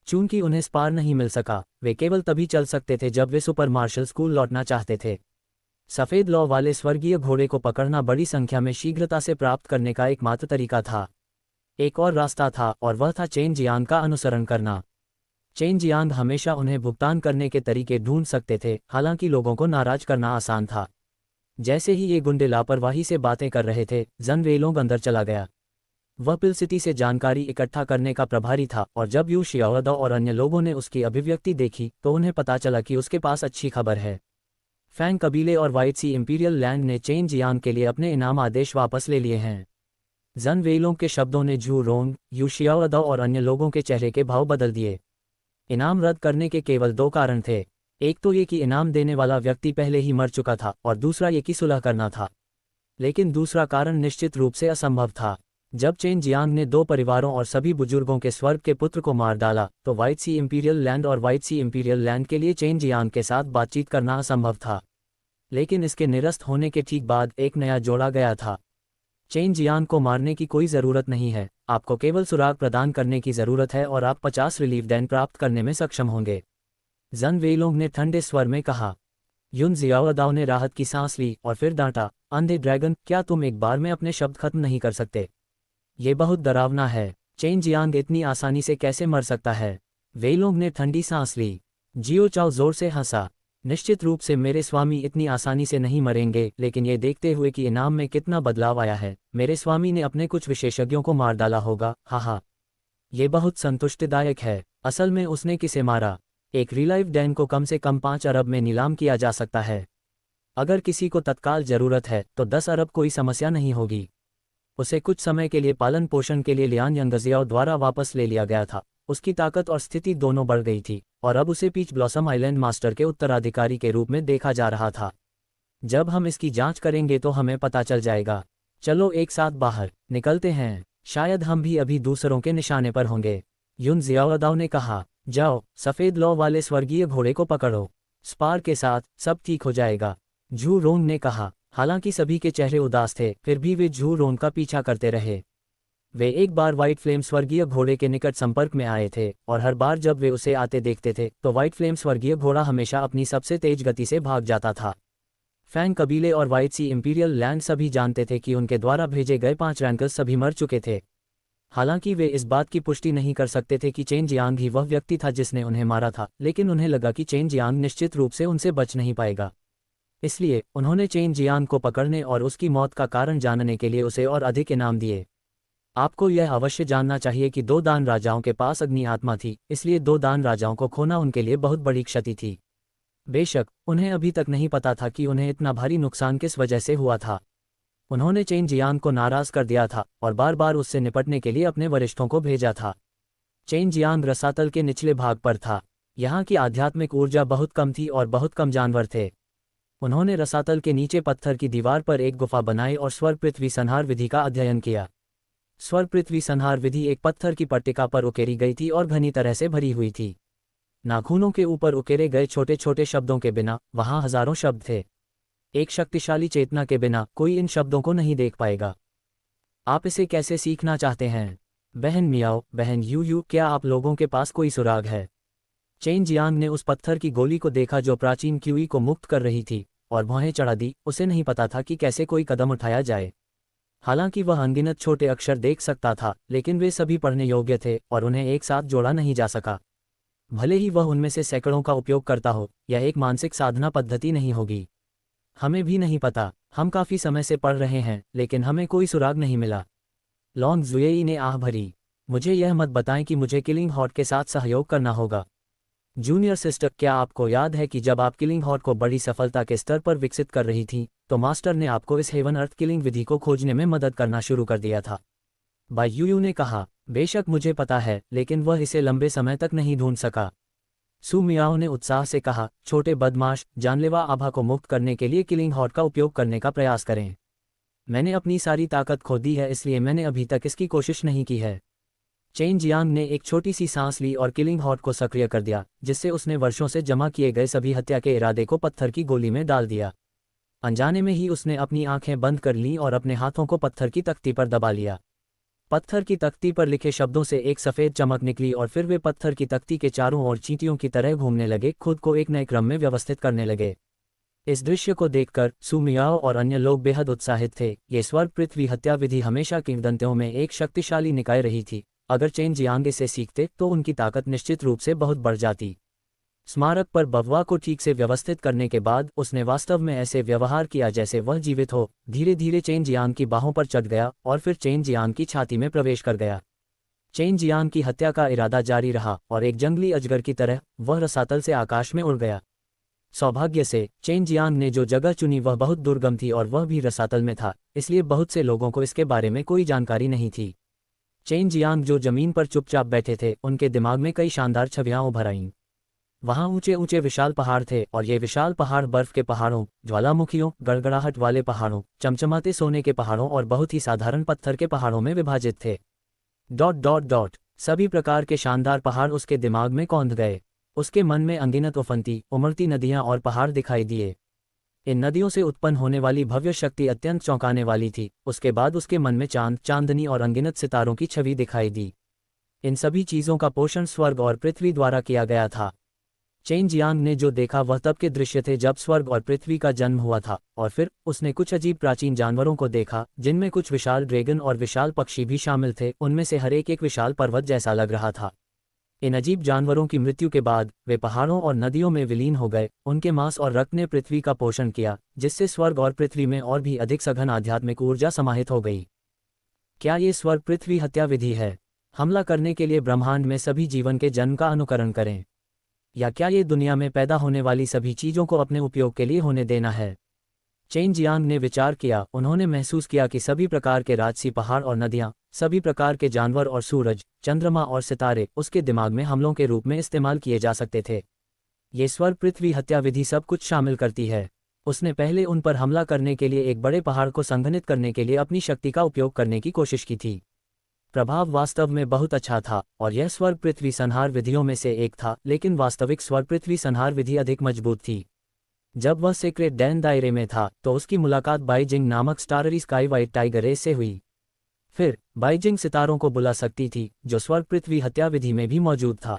A: चूंकि उन्हें स्पार नहीं मिल सका, वे केवल तभी चल सकते थे जब वे सुपर मार्शल स्कूल लौटना चाहते थे। सफ़ेद लौ वाले स्वर्गीय घोड़े को पकड़ना बड़ी संख्या में शीघ्रता से प्राप्त करने का एकमात्र तरीका था। एक और रास्ता था और वह था चेन जियांग का अनुसरण करना। चेन जियांग हमेशा उन्हें भुगतान करने के तरीके ढूंढ सकते थे, हालांकि लोगों को नाराज करना आसान था। जैसे ही ये गुंडे लापरवाही से बातें कर रहे थे, जन वेलोंग अंदर चला गया। वह पिल सिटी से जानकारी इकट्ठा करने का प्रभारी था और जब यू शियाओदा और अन्य लोगों ने उसकी अभिव्यक्ति देखी तो उन्हें पता चला कि उसके पास अच्छी खबर है। फैंग कबीले और व्हाइट सी इंपीरियल लैंड ने चेन जियांग के लिए अपने इनाम आदेश वापस ले लिए हैं। जन वेलोंग के शब्दों ने झू रोंग, यू शियाओदा और अन्य लोगों के चेहरे के भाव बदल दिए। इनाम रद्द करने के केवल दो कारण थे। एक तो ये कि इनाम देने वाला व्यक्ति पहले ही मर चुका था और दूसरा ये कि सुलह करना था। लेकिन दूसरा कारण निश्चित रूप से असंभव था। जब चेन जियांग ने दो परिवारों और सभी बुजुर्गों के स्वर्ग के पुत्र को मार डाला तो व्हाइट सी इंपीरियल लैंड और व्हाइट सी इंपीरियल लैंड के लिए चेन जियांग के साथ बातचीत करना असंभव था। लेकिन इसके निरस्त होने के ठीक बाद एक नया जोड़ा गया था। चेन जियांग को मारने की कोई ज़रूरत नहीं है, आपको केवल सुराग प्रदान करने की ज़रूरत है और आप 50 रिलीफ डैन प्राप्त करने में सक्षम होंगे। जन वेलोंग ने ठंडे स्वर में कहा। युन जियाओदाओ ने राहत की सांस ली और फिर डांटा, अंधे ड्रैगन, क्या तुम एक बार में अपने शब्द खत्म नहीं कर सकते? ये बहुत डरावना है। चेन जियांग इतनी आसानी से कैसे मर सकता है? वेलोंग ने ठंडी सांस ली। जियो चाओ जोर से हंसा। निश्चित रूप से मेरे स्वामी इतनी आसानी से नहीं मरेंगे, लेकिन ये देखते हुए कि इनाम में कितना बदलाव आया है, मेरे स्वामी ने अपने कुछ विशेषज्ञों को मार डाला होगा। हाँ, ये बहुत संतुष्टिदायक है। असल में उसने किसे मारा? एक रिलाइव डैन को कम से कम 5 अरब में नीलाम किया जा सकता है। अगर किसी को तत्काल जरूरत है तो 10 अरब कोई समस्या नहीं होगी। उसे कुछ समय के लिए पालन पोषण के लिए लियान यंगजियाओ द्वारा वापस ले लिया गया था। उसकी ताकत और स्थिति दोनों बढ़ गई थी और अब उसे पीच ब्लॉसम आइलैंड मास्टर के उत्तराधिकारी के रूप में देखा जा रहा था। जब हम इसकी जांच करेंगे तो हमें पता चल जाएगा। चलो एक साथ बाहर निकलते हैं, शायद हम भी अभी दूसरों के निशाने पर होंगे। युन जियाओदाओ ने कहा, जाओ, सफ़ेद लौ वाले स्वर्गीय घोड़े को पकड़ो। स्पार के साथ सब ठीक हो जाएगा, झू रोंग ने कहा। हालांकि सभी के चेहरे उदास थे, फिर भी वे झू रोंग का पीछा करते रहे। वे एक बार व्हाइट फ्लेम स्वर्गीय घोड़े के निकट संपर्क में आए थे और हर बार जब वे उसे आते देखते थे तो व्हाइट फ्लेम स्वर्गीय घोड़ा हमेशा अपनी सबसे तेज गति से भाग जाता था। फैंग कबीले और व्हाइट सी इंपीरियल लैंड सभी जानते थे कि उनके द्वारा भेजे गए 5 रैंकर्स सभी मर चुके थे। हालांकि वे इस बात की पुष्टि नहीं कर सकते थे कि चेन जियांग ही वह व्यक्ति था जिसने उन्हें मारा था, लेकिन उन्हें लगा कि चेन जियांग निश्चित रूप से उनसे बच नहीं पाएगा। इसलिए उन्होंने चेन जियांग को पकड़ने और उसकी मौत का कारण जानने के लिए उसे और अधिक इनाम दिए। आपको यह अवश्य जानना चाहिए कि 2 दान राजाओं के पास अग्नि आत्मा थी, इसलिए 2 दान राजाओं को खोना उनके लिए बहुत बड़ी क्षति थी। बेशक उन्हें अभी तक नहीं पता था कि उन्हें इतना भारी नुकसान किस वजह से हुआ था। उन्होंने चेन जियांग को नाराज कर दिया था और बार बार उससे निपटने के लिए अपने वरिष्ठों को भेजा था। चेन जियांग रसातल के निचले भाग पर था। यहाँ की आध्यात्मिक ऊर्जा बहुत कम थी और बहुत कम जानवर थे। उन्होंने रसातल के नीचे पत्थर की दीवार पर एक गुफा बनाई और स्वर्ग पृथ्वी संहार विधि का अध्ययन किया। स्वर्ग पृथ्वी संहार विधि एक पत्थर की पट्टिका पर उकेरी गई थी और घनी तरह से भरी हुई थी। नाखूनों के ऊपर उकेरे गए छोटे छोटे शब्दों के बिना वहां हजारों शब्द थे। एक शक्तिशाली चेतना के बिना कोई इन शब्दों को नहीं देख पाएगा। आप इसे कैसे सीखना चाहते हैं? बहन मियाओ, बहन यू यू, क्या आप लोगों के पास कोई सुराग है? चेन जियांग ने उस पत्थर की गोली को देखा जो प्राचीन क्यूई को मुक्त कर रही थी और भौहें चढ़ा दी। उसे नहीं पता था कि कैसे कोई कदम उठाया जाए। हालांकि वह अनगिनत छोटे अक्षर देख सकता था, लेकिन वे सभी पढ़ने योग्य थे और उन्हें एक साथ जोड़ा नहीं जा सका। भले ही वह उनमें से सैकड़ों का उपयोग करता हो, यह एक मानसिक साधना पद्धति नहीं होगी। हमें भी नहीं पता। हम काफी समय से पढ़ रहे हैं, लेकिन हमें कोई सुराग नहीं मिला। लॉन्ग जुएई ने आह भरी। मुझे यह मत बताएं कि मुझे किलिंग हॉट के साथ सहयोग करना होगा। जूनियर सिस्टर, क्या आपको याद है कि जब आप किलिंग हॉट को बड़ी सफलता के स्तर पर विकसित कर रही थी, तो मास्टर ने आपको इस हेवन अर्थ किलिंग विधि को खोजने में मदद करना शुरू कर दिया था? बाई यूयू ने कहा, बेशक मुझे पता है, लेकिन वह इसे लंबे समय तक नहीं ढूंढ सका। सू मियाओ ने उत्साह से कहा, छोटे बदमाश, जानलेवा आभा को मुक्त करने के लिए किलिंग हॉट का उपयोग करने का प्रयास करें। मैंने अपनी सारी ताकत खो दी है, इसलिए मैंने अभी तक इसकी कोशिश नहीं की है। चेन जियांग ने एक छोटी सी सांस ली और किलिंग हॉट को सक्रिय कर दिया, जिससे उसने वर्षों से जमा किए गए सभी हत्या के इरादे को पत्थर की गोली में डाल दिया। अनजाने में ही उसने अपनी आंखें बंद कर लीं और अपने हाथों को पत्थर की तख्ती पर दबा लिया। पत्थर की तख्ती पर लिखे शब्दों से एक सफ़ेद चमक निकली और फिर वे पत्थर की तख्ती के चारों ओर चींटियों की तरह घूमने लगे, खुद को एक नए क्रम में व्यवस्थित करने लगे। इस दृश्य को देखकर सू मियाओ और अन्य लोग बेहद उत्साहित थे। ये स्वर्ग पृथ्वी हत्या विधि हमेशा किंवदंतियों में एक शक्तिशाली निकाय रही थी। अगर चेन जियांग इसे सीखते तो उनकी ताकत निश्चित रूप से बहुत बढ़ जाती। स्मारक पर बववा को ठीक से व्यवस्थित करने के बाद उसने वास्तव में ऐसे व्यवहार किया जैसे वह जीवित हो। धीरे धीरे चेन जियांग की बाहों पर चढ़ गया और फिर चेन जियांग की छाती में प्रवेश कर गया। चेन जियांग की हत्या का इरादा जारी रहा और एक जंगली अजगर की तरह वह रसातल से आकाश में उड़ गया। सौभाग्य से चेन जियांग ने जो जगह चुनी वह बहुत दुर्गम थी और वह भी रसातल में था, इसलिए बहुत से लोगों को इसके बारे में कोई जानकारी नहीं थी। चेन जियांग जो जमीन पर चुपचाप बैठे थे, उनके दिमाग में कई शानदार छवियां उभर आईं। वहां ऊंचे ऊंचे विशाल पहाड़ थे और ये विशाल पहाड़ बर्फ के पहाड़ों, ज्वालामुखियों, गड़गड़ाहट वाले पहाड़ों, चमचमाते सोने के पहाड़ों और बहुत ही साधारण पत्थर के पहाड़ों में विभाजित थे। सभी प्रकार के शानदार पहाड़ उसके दिमाग में कौंध गए। उसके मन में अनगिनत उफनती, उमड़ती नदियां और पहाड़ दिखाई दिए। इन नदियों से उत्पन्न होने वाली भव्य शक्ति अत्यंत चौंकाने वाली थी। उसके बाद उसके मन में चांद, चांदनी और अनगिनत सितारों की छवि दिखाई दी। इन सभी चीज़ों का पोषण स्वर्ग और पृथ्वी द्वारा किया गया था। चेन जियांग ने जो देखा वह तब के दृश्य थे जब स्वर्ग और पृथ्वी का जन्म हुआ था, और फिर उसने कुछ अजीब प्राचीन जानवरों को देखा, जिनमें कुछ विशाल ड्रैगन और विशाल पक्षी भी शामिल थे। उनमें से हर एक विशाल पर्वत जैसा लग रहा था। इन अजीब जानवरों की मृत्यु के बाद वे पहाड़ों और नदियों में विलीन हो गए। उनके मांस और रक्त ने पृथ्वी का पोषण किया, जिससे स्वर्ग और पृथ्वी में और भी अधिक सघन आध्यात्मिक ऊर्जा समाहित हो गई। क्या ये स्वर्ग पृथ्वी हत्या विधि है? हमला करने के लिए ब्रह्मांड में सभी जीवन के जन्म का अनुकरण करें? या क्या ये दुनिया में पैदा होने वाली सभी चीज़ों को अपने उपयोग के लिए होने देना है? चेन जियांग ने विचार किया। उन्होंने महसूस किया कि सभी प्रकार के राजसी पहाड़ और नदियां, सभी प्रकार के जानवर और सूरज, चंद्रमा और सितारे उसके दिमाग में हमलों के रूप में इस्तेमाल किए जा सकते थे। ये स्वर्ग पृथ्वी हत्या विधि सब कुछ शामिल करती है। उसने पहले उन पर हमला करने के लिए एक बड़े पहाड़ को संघनित करने के लिए अपनी शक्ति का उपयोग करने की कोशिश की थी। प्रभाव वास्तव में बहुत अच्छा था और यह स्वर्ग पृथ्वी संहार विधियों में से एक था, लेकिन वास्तविक स्वर्ग पृथ्वी संहार विधि अधिक मजबूत थी। जब वह सीक्रेट डैन दायरे में था तो उसकी मुलाकात बाइजिंग नामक starry sky white tiger race से हुई। फिर बाइजिंग सितारों को बुला सकती थी, जो स्वर्ग पृथ्वी हत्या विधि में भी मौजूद था।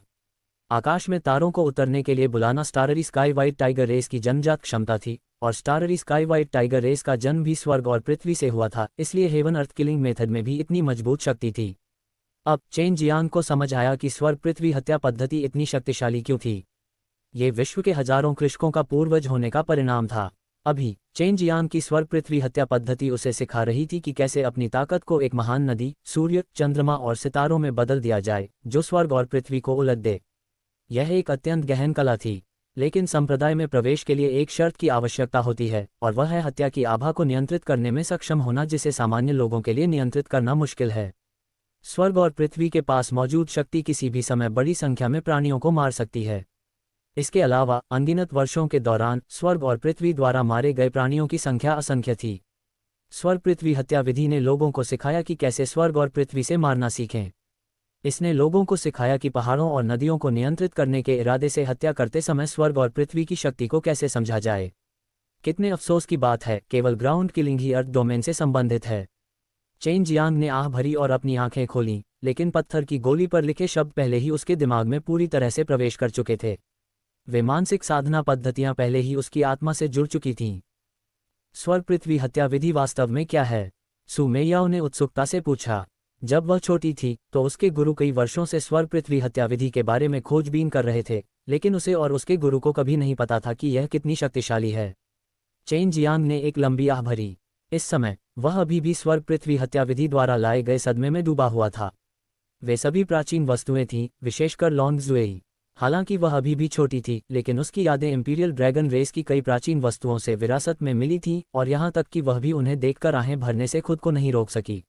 A: आकाश में तारों को उतरने के लिए बुलाना starry sky white tiger race की जन्मजात क्षमता थी, और starry sky white tiger race का जन्म भी स्वर्ग और पृथ्वी से हुआ था, इसलिए हेवन अर्थ किलिंग मेथड में भी इतनी मजबूत शक्ति थी। अब चेन जियांग को समझ आया कि स्वर्ग पृथ्वी हत्या पद्धति इतनी शक्तिशाली क्यों थी। ये विश्व के हजारों कृषकों का पूर्वज होने का परिणाम था। अभी चेन जियांग की स्वर्ग पृथ्वी हत्या पद्धति उसे सिखा रही थी कि कैसे अपनी ताकत को एक महान नदी, सूर्य, चंद्रमा और सितारों में बदल दिया जाए जो स्वर्ग और पृथ्वी को उलट दे। यह एक अत्यंत गहन कला थी, लेकिन संप्रदाय में प्रवेश के लिए एक शर्त की आवश्यकता होती है, और वह है हत्या की आभा को नियंत्रित करने में सक्षम होना, जिसे सामान्य लोगों के लिए नियंत्रित करना मुश्किल है। स्वर्ग और पृथ्वी के पास मौजूद शक्ति किसी भी समय बड़ी संख्या में प्राणियों को मार सकती है। इसके अलावा अनगिनत वर्षों के दौरान स्वर्ग और पृथ्वी द्वारा मारे गए प्राणियों की संख्या असंख्य थी। स्वर्ग पृथ्वी हत्या विधि ने लोगों को सिखाया कि कैसे स्वर्ग और पृथ्वी से मारना सीखें। इसने लोगों को सिखाया कि पहाड़ों और नदियों को नियंत्रित करने के इरादे से हत्या करते समय स्वर्ग और पृथ्वी की शक्ति को कैसे समझा जाए। कितने अफसोस की बात है, केवल ग्राउंड किलिंग ही अर्थ डोमेन से संबंधित है। चेन जियांग ने आह भरी और अपनी आंखें खोलीं, लेकिन पत्थर की गोली पर लिखे शब्द पहले ही उसके दिमाग में पूरी तरह से प्रवेश कर चुके थे। वे मानसिक साधना पद्धतियां पहले ही उसकी आत्मा से जुड़ चुकी थीं। स्वर्ग पृथ्वी हत्या विधि वास्तव में क्या है? सु मेयाओ ने उत्सुकता से पूछा। जब वह छोटी थी तो उसके गुरु कई वर्षों से स्वर्ग पृथ्वी हत्या विधि के बारे में खोजबीन कर रहे थे, लेकिन उसे और उसके गुरु को कभी नहीं पता था कि यह कितनी शक्तिशाली है। चेन जियांग ने एक लंबी आह भरी। इस समय वह अभी भी स्वर्ग पृथ्वी हत्या विधि द्वारा लाए गए सदमे में डूबा हुआ था। वे सभी प्राचीन वस्तुएं थीं, विशेषकर लॉन्ग जुएई। हालांकि वह अभी भी छोटी थी, लेकिन उसकी यादें इंपीरियल ड्रैगन रेस की कई प्राचीन वस्तुओं से विरासत में मिली थीं, और यहाँ तक कि वह भी उन्हें देखकर आहें भरने से खुद को नहीं रोक सकी।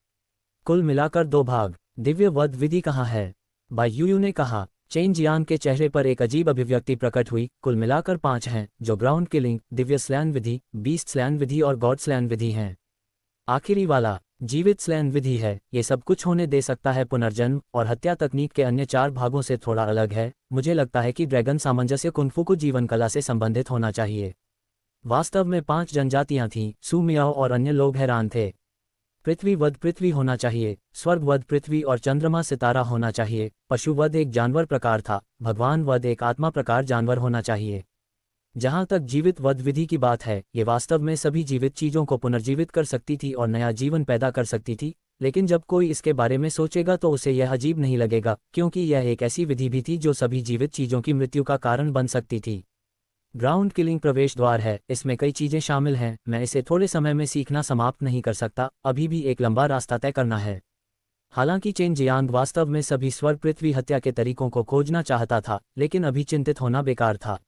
A: कुल मिलाकर 2 भाग। दिव्य वध विधि कहाँ है? बाई यूयू ने कहा। चेन जियांग के चेहरे पर एक अजीब अभिव्यक्ति प्रकट हुई। कुल मिलाकर 5 हैं, जो ग्राउंड किलिंग, दिव्य स्लैन विधि, बीस्ट स्लैन विधि और गॉड स्लैन विधि हैं। आखिरी वाला जीवित स्लैन विधि है। ये सब कुछ होने दे सकता है पुनर्जन्म और हत्या तकनीक के अन्य 4 भागों से थोड़ा अलग है। मुझे लगता है कि ड्रैगन सामंजस्य कुंफू को जीवन कला से संबंधित होना चाहिए। वास्तव में 5 जनजातियां थीं। सु मियाओ और अन्य लोग हैरान थे। पृथ्वी वध पृथ्वी होना चाहिए, स्वर्ग वध पृथ्वी और चंद्रमा सितारा होना चाहिए, पशु वध एक जानवर प्रकार था, भगवान वध एक आत्मा प्रकार जानवर होना चाहिए। जहाँ तक जीवित वध विधि की बात है, ये वास्तव में सभी जीवित चीज़ों को पुनर्जीवित कर सकती थी और नया जीवन पैदा कर सकती थी, लेकिन जब कोई इसके बारे में सोचेगा तो उसे यह अजीब नहीं लगेगा, क्योंकि यह एक ऐसी विधि भी थी जो सभी जीवित चीज़ों की मृत्यु का कारण बन सकती थी। ग्राउंड किलिंग प्रवेश द्वार है, इसमें कई चीज़ें शामिल हैं। मैं इसे थोड़े समय में सीखना समाप्त नहीं कर सकता, अभी भी एक लंबा रास्ता तय करना है। हालांकि चेन जियांग वास्तव में सभी स्वर्ग पृथ्वी हत्या के तरीकों को खोजना चाहता था, लेकिन अभी चिंतित होना बेकार था।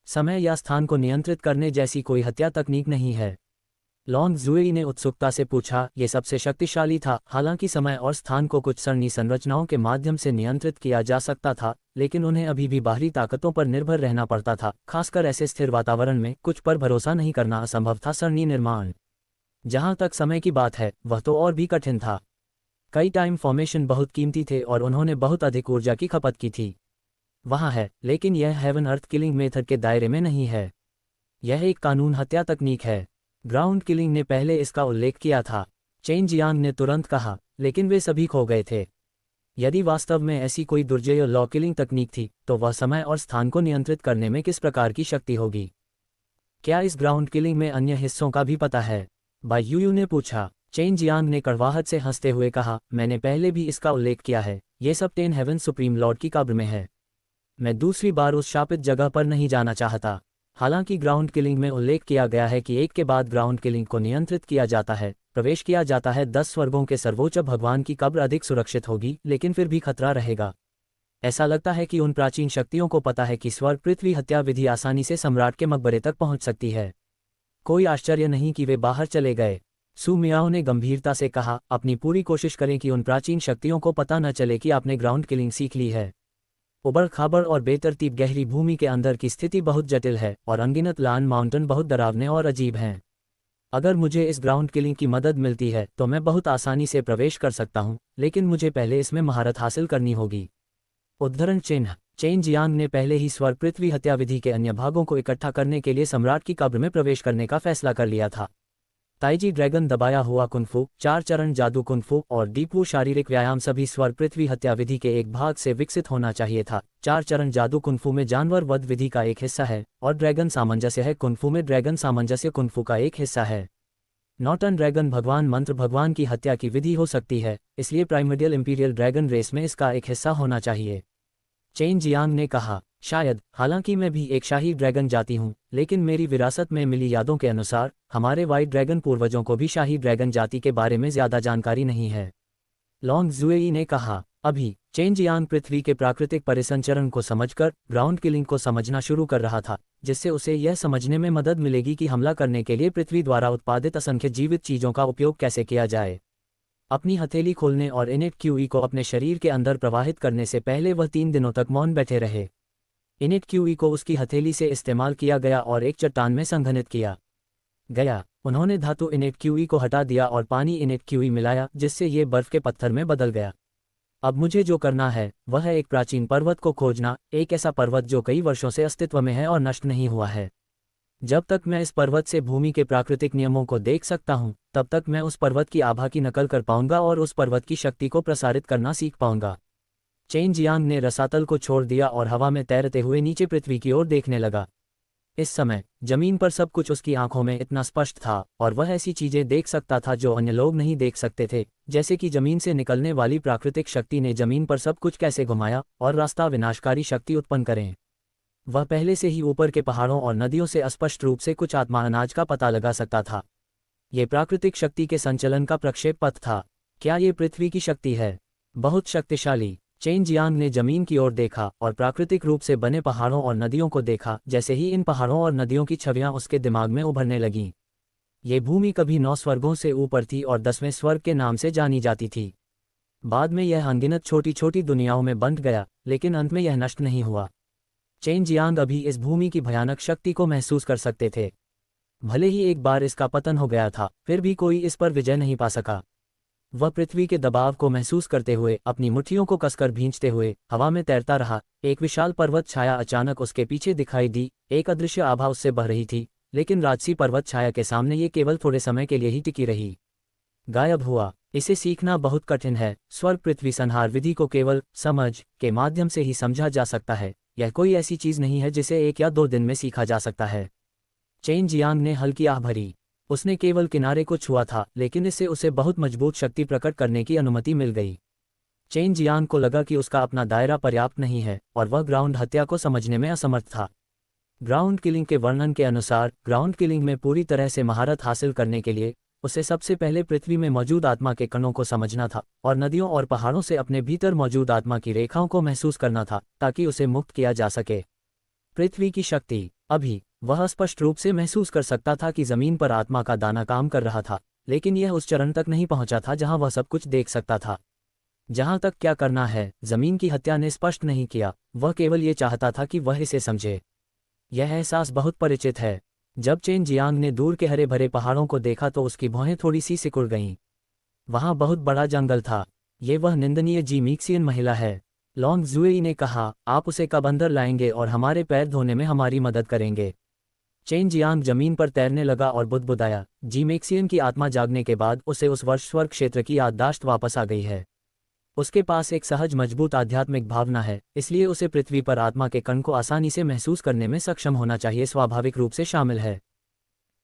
A: समय या स्थान को नियंत्रित करने जैसी कोई हत्या तकनीक नहीं है। लॉन्ग जुएई ने उत्सुकता से पूछा। ये सबसे शक्तिशाली था। हालांकि समय और स्थान को कुछ सरणी संरचनाओं के माध्यम से नियंत्रित किया जा सकता था, लेकिन उन्हें अभी भी बाहरी ताकतों पर निर्भर रहना पड़ता था, खासकर ऐसे स्थिर वातावरण में कुछ पर भरोसा नहीं करना असंभव था। सरणी निर्माण, जहां तक समय की बात है, वह तो और भी कठिन था। कई टाइम फॉर्मेशन बहुत कीमती थे और उन्होंने बहुत अधिक ऊर्जा की खपत की थी। वहाँ है, लेकिन यह हेवन अर्थ किलिंग मेथड के दायरे में नहीं है। यह एक कानून हत्या तकनीक है। ग्राउंड किलिंग ने पहले इसका उल्लेख किया था। चेन जियांग ने तुरंत कहा, लेकिन वे सभी खो गए थे। यदि वास्तव में ऐसी कोई दुर्जेय लॉ किलिंग तकनीक थी, तो वह समय और स्थान को नियंत्रित करने में किस प्रकार की शक्ति होगी? क्या इस ग्राउंड किलिंग में अन्य हिस्सों का भी पता है? बाई यूयू ने पूछा। चेन जियांग ने कड़वाहट से हंसते हुए कहा, मैंने पहले भी इसका उल्लेख किया है। ये सब 10 हेवन सुप्रीम लॉर्ड की कब्र में है। मैं दूसरी बार उस शापित जगह पर नहीं जाना चाहता। हालांकि ग्राउंड किलिंग में उल्लेख किया गया है कि एक के बाद ग्राउंड किलिंग को नियंत्रित किया जाता है, प्रवेश किया जाता है 10 स्वर्गों के सर्वोच्च भगवान की कब्र अधिक सुरक्षित होगी, लेकिन फिर भी खतरा रहेगा। ऐसा लगता है कि उन प्राचीन शक्तियों को पता है कि स्वर्ग पृथ्वी हत्या विधि आसानी से सम्राट के मकबरे तक पहुंच सकती है। कोई आश्चर्य नहीं कि वे बाहर चले गए। सु मियाओ ने गंभीरता से कहा, अपनी पूरी कोशिश करें कि उन प्राचीन शक्तियों को पता न चले कि आपने ग्राउंड किलिंग सीख ली है। उबड़ खाबड़ और बेतरतीब गहरी भूमि के अंदर की स्थिति बहुत जटिल है, और अनगिनत लान माउंटेन बहुत डरावने और अजीब हैं। अगर मुझे इस ग्राउंड किलिंग की मदद मिलती है तो मैं बहुत आसानी से प्रवेश कर सकता हूं, लेकिन मुझे पहले इसमें महारत हासिल करनी होगी। उद्धरण चिन्ह। चेन जियांग ने पहले ही स्वर्ग पृथ्वी हत्या विधि के अन्य भागों को इकट्ठा करने के लिए सम्राट की कब्र में प्रवेश करने का फैसला कर लिया था। ताइजी ड्रैगन दबाया हुआ कुंफू, 4 चरण जादू कुंफू और डीपू शारीरिक व्यायाम सभी स्वर्ग पृथ्वी हत्या विधि के एक भाग से विकसित होना चाहिए था। 4 चरण जादू कुंफू में जानवर वध विधि का एक हिस्सा है, और ड्रैगन सामंजस्य है कुंफू में ड्रैगन सामंजस्य कुंफू का एक हिस्सा है। नॉटन ड्रैगन भगवान मंत्र भगवान की हत्या की विधि हो सकती है, इसलिए प्राइमर्डियल इंपीरियल ड्रैगन रेस में इसका एक हिस्सा होना चाहिए। चेन जियांग ने कहा, शायद, हालांकि मैं भी एक शाही ड्रैगन जाति हूँ, लेकिन मेरी विरासत में मिली यादों के अनुसार हमारे वाइट ड्रैगन पूर्वजों को भी शाही ड्रैगन जाति के बारे में ज़्यादा जानकारी नहीं है। लॉन्ग जुएई ने कहा, अभी चेन जियांग पृथ्वी के प्राकृतिक परिसंचरण को समझकर ग्राउंड किलिंग को समझना शुरू कर रहा था, जिससे उसे यह समझने में मदद मिलेगी कि हमला करने के लिए पृथ्वी द्वारा उत्पादित असंख्य जीवित चीज़ों का उपयोग कैसे किया जाए। अपनी हथेली खोलने और इनेट क्यूई को अपने शरीर के अंदर प्रवाहित करने से पहले वह 3 दिनों तक मौन बैठे रहे। इनेट क्यूई को उसकी हथेली से इस्तेमाल किया गया और एक चट्टान में संघनित किया गया। उन्होंने धातु इनेट क्यूई को हटा दिया और पानी इनेट क्यूई मिलाया, जिससे ये बर्फ के पत्थर में बदल गया। अब मुझे जो करना है वह है एक प्राचीन पर्वत को खोजना, एक ऐसा पर्वत जो कई वर्षों से अस्तित्व में है और नष्ट नहीं हुआ है। जब तक मैं इस पर्वत से भूमि के प्राकृतिक नियमों को देख सकता हूँ, तब तक मैं उस पर्वत की आभा की नकल कर पाऊंगा और उस पर्वत की शक्ति को प्रसारित करना सीख पाऊंगा। चेन जियांग ने रसातल को छोड़ दिया और हवा में तैरते हुए नीचे पृथ्वी की ओर देखने लगा। इस समय जमीन पर सब कुछ उसकी आंखों में इतना स्पष्ट था और वह ऐसी चीजें देख सकता था जो अन्य लोग नहीं देख सकते थे, जैसे कि जमीन से निकलने वाली प्राकृतिक शक्ति ने जमीन पर सब कुछ कैसे घुमाया और रास्ता विनाशकारी शक्ति उत्पन्न करें। वह पहले से ही ऊपर के पहाड़ों और नदियों से स्पष्ट रूप से कुछ आत्मा अनाज का पता लगा सकता था। ये प्राकृतिक शक्ति के संचलन का प्रक्षेप पथ था। क्या ये पृथ्वी की शक्ति है? बहुत शक्तिशाली। चेन जियांग ने जमीन की ओर देखा और प्राकृतिक रूप से बने पहाड़ों और नदियों को देखा। जैसे ही इन पहाड़ों और नदियों की छवियां उसके दिमाग में उभरने लगीं। ये भूमि कभी 9 स्वर्गों से ऊपर थी और 10वें स्वर्ग के नाम से जानी जाती थी। बाद में यह अनगिनत छोटी छोटी दुनियाओं में बंट गया, लेकिन अंत में यह नष्ट नहीं हुआ। चेन जियांग अभी इस भूमि की भयानक शक्ति को महसूस कर सकते थे। भले ही एक बार इसका पतन हो गया था, फिर भी कोई इस पर विजय नहीं पा सका। वह पृथ्वी के दबाव को महसूस करते हुए, अपनी मुट्ठियों को कसकर भींचते हुए हवा में तैरता रहा। एक विशाल पर्वत छाया अचानक उसके पीछे दिखाई दी। एक अदृश्य आभा उससे बह रही थी, लेकिन राजसी पर्वत छाया के सामने ये केवल थोड़े समय के लिए ही टिकी रही, गायब हुआ। इसे सीखना बहुत कठिन है। स्वर्ग पृथ्वी संहार विधि को केवल समझ के माध्यम से ही समझा जा सकता है। यह कोई ऐसी चीज नहीं है जिसे 1 या 2 दिन में सीखा जा सकता है। चेन जियांग ने हल्की आह भरी। उसने केवल किनारे को छुआ था, लेकिन इससे उसे बहुत मजबूत शक्ति प्रकट करने की अनुमति मिल गई। चेन जियांग को लगा कि उसका अपना दायरा पर्याप्त नहीं है और वह ग्राउंड हत्या को समझने में असमर्थ था। ग्राउंड किलिंग के वर्णन के अनुसार ग्राउंड किलिंग में पूरी तरह से महारत हासिल करने के लिए उसे सबसे पहले पृथ्वी में मौजूद आत्मा के कणों को समझना था और नदियों और पहाड़ों से अपने भीतर मौजूद आत्मा की रेखाओं को महसूस करना था, ताकि उसे मुक्त किया जा सके। पृथ्वी की शक्ति। अभी वह स्पष्ट रूप से महसूस कर सकता था कि जमीन पर आत्मा का दाना काम कर रहा था, लेकिन यह उस चरण तक नहीं पहुंचा था जहां वह सब कुछ देख सकता था। जहां तक क्या करना है, जमीन की हत्या ने स्पष्ट नहीं किया। वह केवल ये चाहता था कि वह इसे समझे। यह एहसास बहुत परिचित है। जब चेन जियांग ने दूर के हरे भरे पहाड़ों को देखा तो उसकी भौहें थोड़ी सी सिकुड़ गईं। वहां बहुत बड़ा जंगल था। ये वह निंदनीय जीमीक्सियन महिला है। लॉन्ग जुएई ने कहा, आप उसे कब अंदर लाएंगे और हमारे पैर धोने में हमारी मदद करेंगे? चेन जियांग जमीन पर तैरने लगा और बुदबुदाया। जीमेक्सियन की आत्मा जागने के बाद उसे उस वर्ष स्वर्ग क्षेत्र की याददाश्त वापस आ गई है। उसके पास एक सहज मजबूत आध्यात्मिक भावना है, इसलिए उसे पृथ्वी पर आत्मा के कण को आसानी से महसूस करने में सक्षम होना चाहिए स्वाभाविक रूप से शामिल है।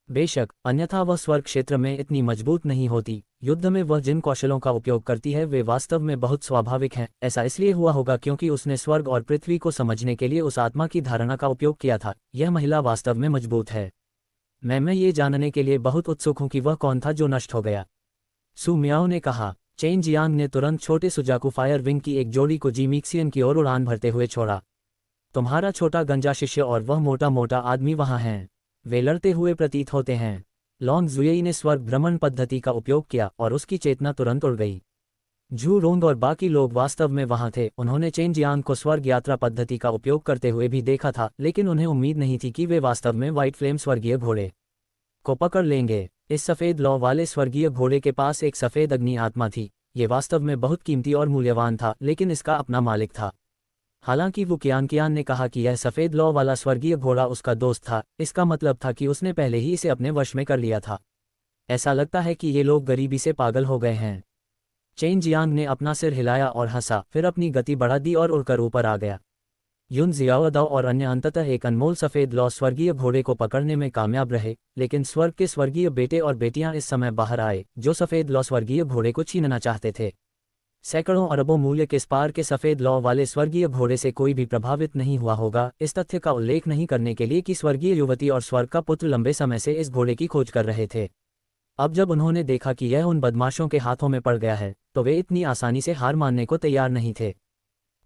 A: बेशक, अन्यथा वह स्वर्ग क्षेत्र में इतनी मजबूत नहीं होती। युद्ध में वह जिन कौशलों का उपयोग करती है वे वास्तव में बहुत स्वाभाविक हैं। ऐसा इसलिए हुआ होगा क्योंकि उसने स्वर्ग और पृथ्वी को समझने के लिए उस आत्मा की धारणा का उपयोग किया था। यह महिला वास्तव में मजबूत है। मैं ये जानने के लिए बहुत उत्सुक हूं कि वह कौन था जो नष्ट हो गया। सु मियाओ ने कहा। चेन जियांग ने तुरंत छोटे सुजाकू फायर विंग की एक जोड़ी को जीमीक्सियन की ओर उड़ान भरते हुए छोड़ा। तुम्हारा छोटा गंजा शिष्य और वह मोटा मोटा आदमी वहां हैं। वे लड़ते हुए प्रतीत होते हैं। लॉन्ग जुएई ने स्वर्ग भ्रमण पद्धति का उपयोग किया और उसकी चेतना तुरंत उड़ गई। जू रोंग और बाकी लोग वास्तव में वहां थे। उन्होंने चेन जियांग को स्वर्ग यात्रा पद्धति का उपयोग करते हुए भी देखा था, लेकिन उन्हें उम्मीद नहीं थी कि वे वास्तव में व्हाइट फ्लेम स्वर्गीय घोड़े को पकड़ लेंगे। इस सफ़ेद लौ वाले स्वर्गीय घोड़े के पास एक सफ़ेद अग्नि आत्मा थी। ये वास्तव में बहुत कीमती और मूल्यवान था, लेकिन इसका अपना मालिक था। हालांकि वुकियानकियान ने कहा कि यह सफ़ेद लौ वाला स्वर्गीय घोड़ा उसका दोस्त था, इसका मतलब था कि उसने पहले ही इसे अपने वश में कर लिया था। ऐसा लगता है कि ये लोग गरीबी से पागल हो गए हैं। चेन जियांग ने अपना सिर हिलाया और हंसा, फिर अपनी गति बढ़ा दी और उड़कर ऊपर आ गया। युन जियाओदाओ और अन्य अंततः एक अनमोल सफ़ेद लौ स्वर्गीय घोड़े को पकड़ने में कामयाब रहे, लेकिन स्वर्ग के स्वर्गीय बेटे और बेटियां इस समय बाहर आए, जो सफ़ेद लौ स्वर्गीय घोड़े को छीनना चाहते थे। सैकड़ों अरबों मूल्य के स्पार के सफ़ेद लौ वाले स्वर्गीय घोड़े से कोई भी प्रभावित नहीं हुआ होगा, इस तथ्य का उल्लेख नहीं करने के लिए कि स्वर्गीय युवती और स्वर्ग का पुत्र लंबे समय से इस घोड़े की खोज कर रहे थे। अब जब उन्होंने देखा कि यह उन बदमाशों के हाथों में पड़ गया है, तो वे इतनी आसानी से हार मानने को तैयार नहीं थे।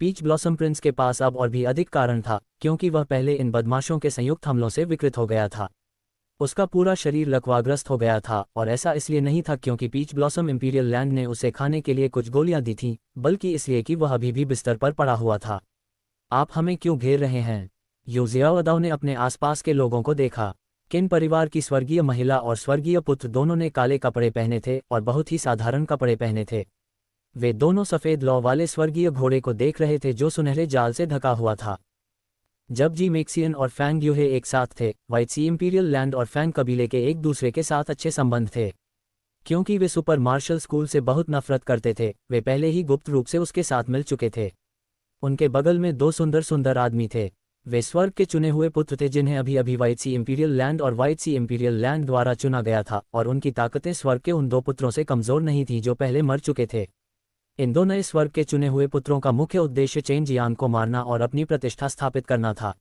A: पीच ब्लॉसम प्रिंस के पास अब और भी अधिक कारण था, क्योंकि वह पहले इन बदमाशों के संयुक्त हमलों से विकृत हो गया था। उसका पूरा शरीर लकवाग्रस्त हो गया था, और ऐसा इसलिए नहीं था क्योंकि पीच ब्लॉसम इंपीरियल लैंड ने उसे खाने के लिए कुछ गोलियां दी थीं, बल्कि इसलिए कि वह अभी भी बिस्तर पर पड़ा हुआ था। आप हमें क्यों घेर रहे हैं? यूजियाओदाओ ने अपने आसपास के लोगों को देखा। किन परिवार की स्वर्गीय महिला और स्वर्गीय पुत्र दोनों ने काले कपड़े पहने थे और बहुत ही साधारण कपड़े पहने थे। वे दोनों सफ़ेद लौ वाले स्वर्गीय घोड़े को देख रहे थे जो सुनहरे जाल से ढका हुआ था। जब जी मैक्सियन और फैंग यूहे एक साथ थे, व्हाइट सी इंपीरियल लैंड और फैंग कबीले के एक दूसरे के साथ अच्छे संबंध थे। क्योंकि वे सुपर मार्शल स्कूल से बहुत नफरत करते थे, वे पहले ही गुप्त रूप से उसके साथ मिल चुके थे। उनके बगल में दो सुंदर सुंदर आदमी थे। वे स्वर्ग के चुने हुए पुत्र थे जिन्हें अभी अभी व्हाइट सी इंपीरियल लैंड और व्हाइट सी इंपीरियल लैंड द्वारा चुना गया था, और उनकी ताकतें स्वर्ग के उन दो पुत्रों से कमज़ोर नहीं थीं जो पहले मर चुके थे। इन दो नए स्वर्ग के चुने हुए पुत्रों का मुख्य उद्देश्य चेन जियांग को मारना और अपनी प्रतिष्ठा स्थापित करना था।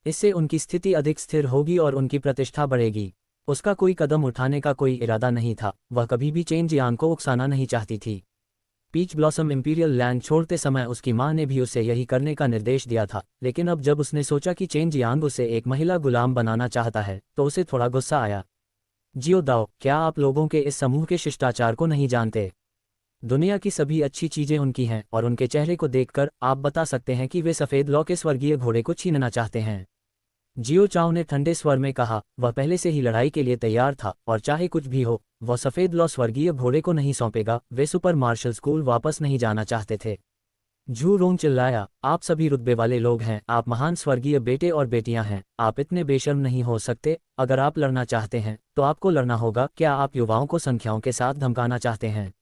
A: इससे उनकी स्थिति अधिक स्थिर होगी और उनकी प्रतिष्ठा बढ़ेगी। उसका कोई कदम उठाने का कोई इरादा नहीं था, वह कभी भी चेन जियांग को उकसाना नहीं चाहती थी। पीच ब्लॉसम इंपीरियल लैंड छोड़ते समय उसकी मां ने भी उसे यही करने का निर्देश दिया था, लेकिन अब जब उसने सोचा कि चेन जियांग उसे एक महिला गुलाम बनाना चाहता है, तो उसे थोड़ा गुस्सा आया। जियो दाओ, क्या आप लोगों के इस समूह के शिष्टाचार को नहीं जानते? दुनिया की सभी अच्छी चीजें उनकी हैं, और उनके चेहरे को देखकर आप बता सकते हैं कि वे सफ़ेद लौ के स्वर्गीय घोड़े को छीनना चाहते हैं। जियो चाओ ने ठंडे स्वर में कहा। वह पहले से ही लड़ाई के लिए तैयार था, और चाहे कुछ भी हो, वह सफ़ेद लौ स्वर्गीय घोड़े को नहीं सौंपेगा। वे सुपर मार्शल स्कूल वापस नहीं जाना चाहते थे। झू रोंग चिल्लाया, आप सभी रुतबे वाले लोग हैं, आप महान स्वर्गीय बेटे और बेटियां हैं, आप इतने बेशर्म नहीं हो सकते। अगर आप लड़ना चाहते हैं तो आपको लड़ना होगा। क्या आप युवाओं को संख्याओं के साथ धमकाना चाहते हैं?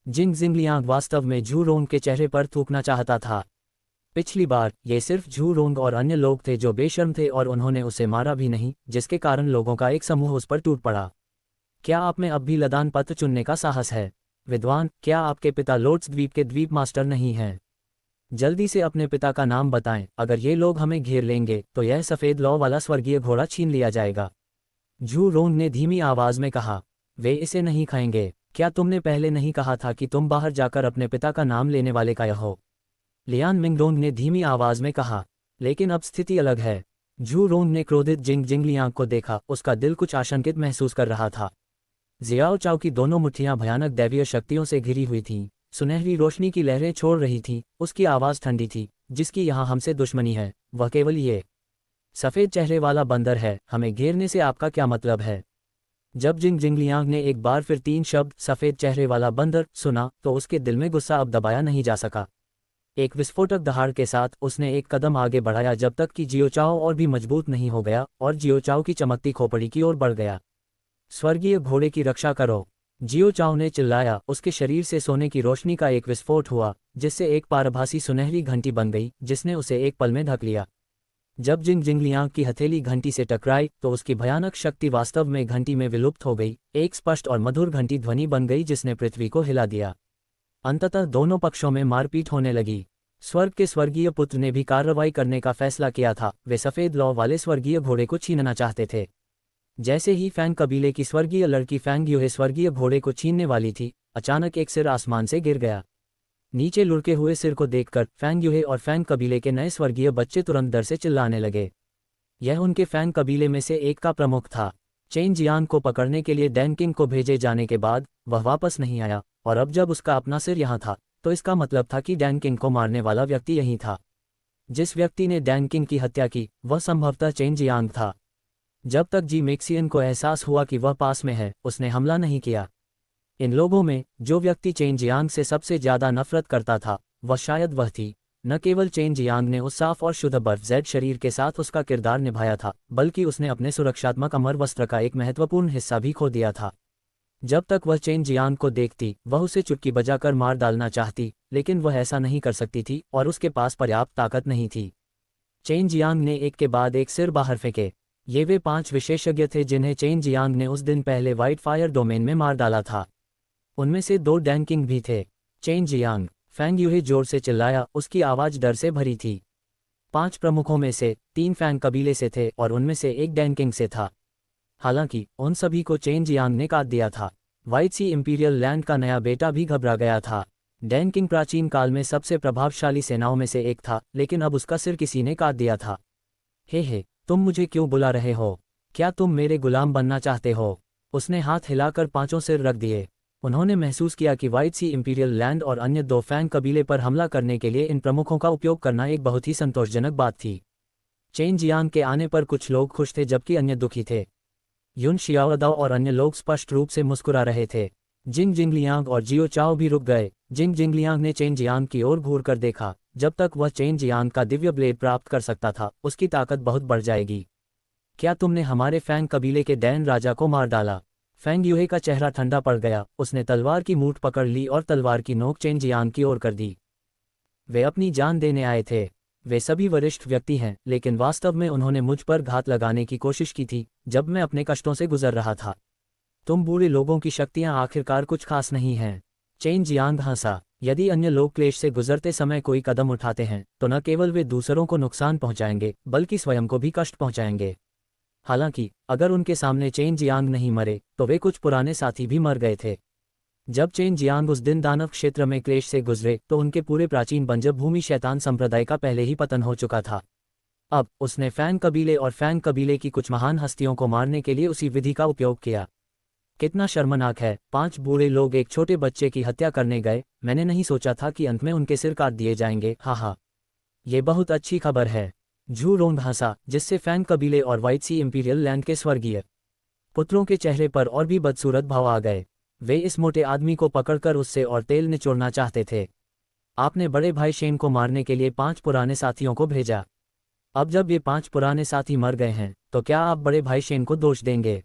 A: जिंग जिंगलियांग वास्तव में झू रोंग के चेहरे पर थूकना चाहता था। पिछली बार ये सिर्फ झू रोंग और अन्य लोग थे जो बेशर्म थे, और उन्होंने उसे मारा भी नहीं, जिसके कारण लोगों का एक समूह उस पर टूट पड़ा। क्या आप में अब भी लदान पत्र चुनने का साहस है? विद्वान, क्या आपके पिता लोर्ड्स द्वीप के द्वीप मास्टर नहीं हैं? जल्दी से अपने पिता का नाम बताएं। अगर ये लोग हमें घेर लेंगे तो यह सफ़ेद लौ वाला स्वर्गीय घोड़ा छीन लिया जाएगा। झू रोंग ने धीमी आवाज में कहा, वे इसे नहीं खाएंगे। क्या तुमने पहले नहीं कहा था कि तुम बाहर जाकर अपने पिता का नाम लेने वाले का हो? लियान मिंगडोंग ने धीमी आवाज में कहा। लेकिन अब स्थिति अलग है। झू रोंग ने क्रोधित जिंग जिंगलियांग को देखा, उसका दिल कुछ आशंकित महसूस कर रहा था। जियाओ चाओ की दोनों मुट्ठियां भयानक दैवीय शक्तियों से घिरी हुई थीं, सुनहरी रोशनी की लहरें छोड़ रही थीं। उसकी आवाज़ ठंडी थी, जिसकी यहाँ हमसे दुश्मनी है, वह केवल ये सफ़ेद चेहरे वाला बंदर है। हमें घेरने से आपका क्या मतलब है? जब जिंग जिंगलियांग ने एक बार फिर 3 शब्द सफ़ेद चेहरे वाला बंदर सुना, तो उसके दिल में गुस्सा अब दबाया नहीं जा सका। एक विस्फोटक दहाड़ के साथ उसने एक कदम आगे बढ़ाया, जब तक कि जियो चाओ और भी मजबूत नहीं हो गया और जियो चाओ की चमकती खोपड़ी की ओर बढ़ गया। स्वर्गीय घोड़े की रक्षा करो, जियो चाओ ने चिल्लाया। उसके शरीर से सोने की रोशनी का एक विस्फोट हुआ, जिससे एक पारभासी सुनहरी घंटी बन गई, जिसने उसे एक पल में ढक लिया। जब जिंग जिंगलियांग की हथेली घंटी से टकराई, तो उसकी भयानक शक्ति वास्तव में घंटी में विलुप्त हो गई। एक स्पष्ट और मधुर घंटी ध्वनि बन गई जिसने पृथ्वी को हिला दिया। अंततः दोनों पक्षों में मारपीट होने लगी। स्वर्ग के स्वर्गीय पुत्र ने भी कार्रवाई करने का फैसला किया था। वे सफ़ेद लौ वाले स्वर्गीय घोड़े को छीनना चाहते थे। जैसे ही फैंग कबीले की स्वर्गीय लड़की फैंग यूहे स्वर्गीय घोड़े को छीनने वाली थी, अचानक एक सिर आसमान से गिर गया। नीचे लुढ़के हुए सिर को देखकर फैंग यूहे और फैंग कबीले के नए स्वर्गीय बच्चे तुरंत डर से चिल्लाने लगे। यह उनके फैंग कबीले में से एक का प्रमुख था। चेन जियांग को पकड़ने के लिए डैन किंग को भेजे जाने के बाद वह वापस नहीं आया, और अब जब उसका अपना सिर यहाँ था, तो इसका मतलब था कि डैन किंग को मारने वाला व्यक्ति यही था। जिस व्यक्ति ने डैन किंग की हत्या की, वह संभवतः चेन जियांग था। जब तक जी मैक्सियन को एहसास हुआ कि वह पास में है, उसने हमला नहीं किया। इन लोगों में जो व्यक्ति चेन जियांग से सबसे ज्यादा नफरत करता था, वह शायद वह थी। न केवल चेन जियांग ने उस साफ और शुद्ध बर्फ जेड शरीर के साथ उसका किरदार निभाया था, बल्कि उसने अपने सुरक्षात्मक अमर वस्त्र का एक महत्वपूर्ण हिस्सा भी खो दिया था। जब तक वह चेन जियांग को देखती, वह उसे चुटकी बजाकर मार डालना चाहती, लेकिन वह ऐसा नहीं कर सकती थी और उसके पास पर्याप्त ताकत नहीं थी। चेन जियांग ने एक के बाद एक सिर बाहर फेंके। ये वे 5 विशेषज्ञ थे जिन्हें चेन जियांग ने उस दिन पहले व्हाइट फायर डोमेन में मार डाला था। उनमें से 2 डैन किंग भी थे। चेन जियांग, फैंग यूहे जोर से चिल्लाया, उसकी आवाज़ डर से भरी थी। 5 प्रमुखों में से 3 फैंग कबीले से थे और उनमें से एक डैन किंग से था। हालांकि उन सभी को चेन जियांग ने काट दिया था। व्हाइट सी इंपीरियल लैंड का नया बेटा भी घबरा गया था। डैन किंग प्राचीन काल में सबसे प्रभावशाली सेनाओं में से एक था, लेकिन अब उसका सिर किसी ने काट दिया था। हे, तुम मुझे क्यों बुला रहे हो? क्या तुम मेरे गुलाम बनना चाहते हो? उसने हाथ हिलाकर 5 सिर रख दिए। उन्होंने महसूस किया कि व्हाइट सी इंपीरियल लैंड और अन्य 2 फैंग कबीले पर हमला करने के लिए इन प्रमुखों का उपयोग करना एक बहुत ही संतोषजनक बात थी। चेन जियांग के आने पर कुछ लोग खुश थे जबकि अन्य दुखी थे। युन शियाओदाओ और अन्य लोग स्पष्ट रूप से मुस्कुरा रहे थे। जिंग जिंगलियांग और जियो चाओ भी रुक गए। जिंग जिंगलियांग ने चेन जियांग की ओर घूर कर देखा। जब तक वह चेन जियांग का दिव्य ब्लेड प्राप्त कर सकता था, उसकी ताकत बहुत बढ़ जाएगी। क्या तुमने हमारे फैंग कबीले के डैन राजा को मार डाला? फैंग यूहे का चेहरा ठंडा पड़ गया। उसने तलवार की मूठ पकड़ ली और तलवार की नोक चेन जियांग की ओर कर दी। वे अपनी जान देने आए थे। वे सभी वरिष्ठ व्यक्ति हैं, लेकिन वास्तव में उन्होंने मुझ पर घात लगाने की कोशिश की थी जब मैं अपने कष्टों से गुजर रहा था। तुम बूढ़े लोगों की शक्तियां आखिरकार कुछ खास नहीं हैं। चेन जियांग हंसा। यदि अन्य लोग क्लेश से गुजरते समय कोई कदम उठाते हैं तो न केवल वे दूसरों को नुकसान पहुंचाएंगे बल्कि स्वयं को भी कष्ट पहुंचाएंगे। हालांकि अगर उनके सामने चेन जियांग नहीं मरे तो वे कुछ पुराने साथी भी मर गए थे। जब चेन जियांग उस दिन दानव क्षेत्र में क्लेश से गुजरे तो उनके पूरे प्राचीन बंजर भूमि शैतान संप्रदाय का पहले ही पतन हो चुका था। अब उसने फैंग कबीले और फैंग कबीले की कुछ महान हस्तियों को मारने के लिए उसी विधि का उपयोग किया। कितना शर्मनाक है, 5 बूढ़े लोग एक छोटे बच्चे की हत्या करने गए। मैंने नहीं सोचा था कि अंत में उनके सिर काट दिए जाएंगे। हा, ये बहुत अच्छी खबर है। झू रोंग हंसा, जिससे फैंग कबीले और व्हाइट सी इंपीरियल लैंड के स्वर्गीय पुत्रों के चेहरे पर और भी बदसूरत भाव आ गए। वे इस मोटे आदमी को पकड़कर उससे और तेल निचोड़ना चाहते थे। आपने बड़े भाई शेन को मारने के लिए 5 पुराने साथियों को भेजा। अब जब ये 5 पुराने साथी मर गए हैं तो क्या आप बड़े भाई शेन को दोष देंगे?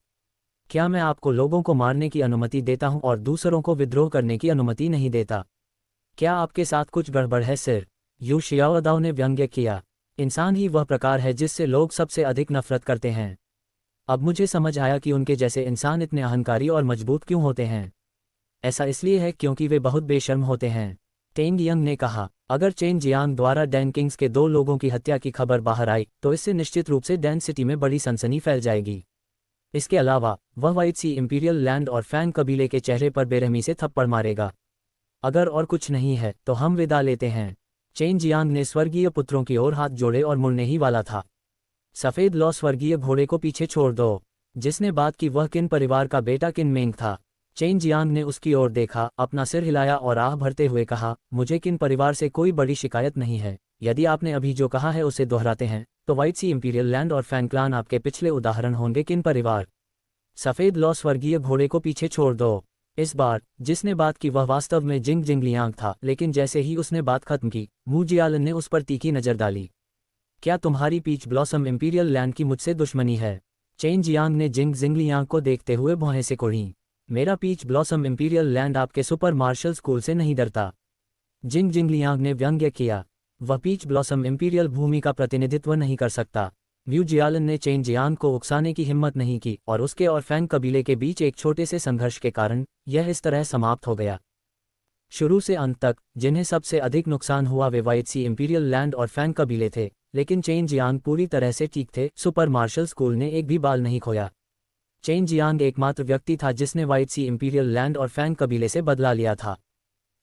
A: क्या मैं आपको लोगों को मारने की अनुमति देता हूं और दूसरों को विद्रोह करने की अनुमति नहीं देता? क्या आपके साथ कुछ गड़बड़ है सिर? यू शियाओदाओ ने व्यंग्य किया। इंसान ही वह प्रकार है जिससे लोग सबसे अधिक नफरत करते हैं। अब मुझे समझ आया कि उनके जैसे इंसान इतने अहंकारी और मजबूत क्यों होते हैं। ऐसा इसलिए है क्योंकि वे बहुत बेशर्म होते हैं। टेंग यंग ने कहा, अगर चेन जियांग द्वारा डैन किंग्स के 2 लोगों की हत्या की खबर बाहर आई तो इससे निश्चित रूप से डैन सिटी में बड़ी सनसनी फैल जाएगी। इसके अलावा वह व्हाइट सी इंपीरियल लैंड और फैंग कबीले के चेहरे पर बेरहमी से थप्पड़ मारेगा। अगर और कुछ नहीं है तो हम विदा लेते हैं। चेन जियांग ने स्वर्गीय पुत्रों की ओर हाथ जोड़े और मुड़ने ही वाला था। सफ़ेद लौ स्वर्गीय घोड़े को पीछे छोड़ दो। जिसने बात की वह किन परिवार का बेटा किन मेंग था। चेन जियांग ने उसकी ओर देखा, अपना सिर हिलाया और आह भरते हुए कहा, मुझे किन परिवार से कोई बड़ी शिकायत नहीं है। यदि आपने अभी जो कहा है उसे दोहराते हैं तो व्हाइट सी इंपीरियल लैंड और फैंग क्लान आपके पिछले उदाहरण होंगे। किन परिवार? सफ़ेद लौ स्वर्गीय घोड़े को पीछे छोड़ दो। इस बार जिसने बात की वह वास्तव में जिंग जिंगलियांग था, लेकिन जैसे ही उसने बात खत्म की मू जियालन ने उस पर तीखी नज़र डाली। क्या तुम्हारी पीच ब्लॉसम इंपीरियल लैंड की मुझसे दुश्मनी है? चेन जियांग ने जिंग जिंगलियांग को देखते हुए भौहें से कोड़ी। मेरा पीच ब्लॉसम इंपीरियल लैंड आपके सुपर मार्शल स्कूल से नहीं डरता। जिंग जिंगलियांग ने व्यंग्य किया। वह पीच ब्लॉसम इंपीरियल भूमि का प्रतिनिधित्व नहीं कर सकता। व्यू जियालन ने चेन जियांग को उकसाने की हिम्मत नहीं की और उसके और फैंग कबीले के बीच एक छोटे से संघर्ष के कारण यह इस तरह समाप्त हो गया। शुरू से अंत तक जिन्हें सबसे अधिक नुकसान हुआ वे व्हाइट सी इंपीरियल लैंड और फैंग कबीले थे, लेकिन चेन जियांग पूरी तरह से ठीक थे। सुपर मार्शल स्कूल ने एक भी बाल नहीं खोया। चेन जियांग एकमात्र व्यक्ति था जिसने व्हाइट सी इंपीरियल लैंड और फैंग कबीले से बदला लिया था।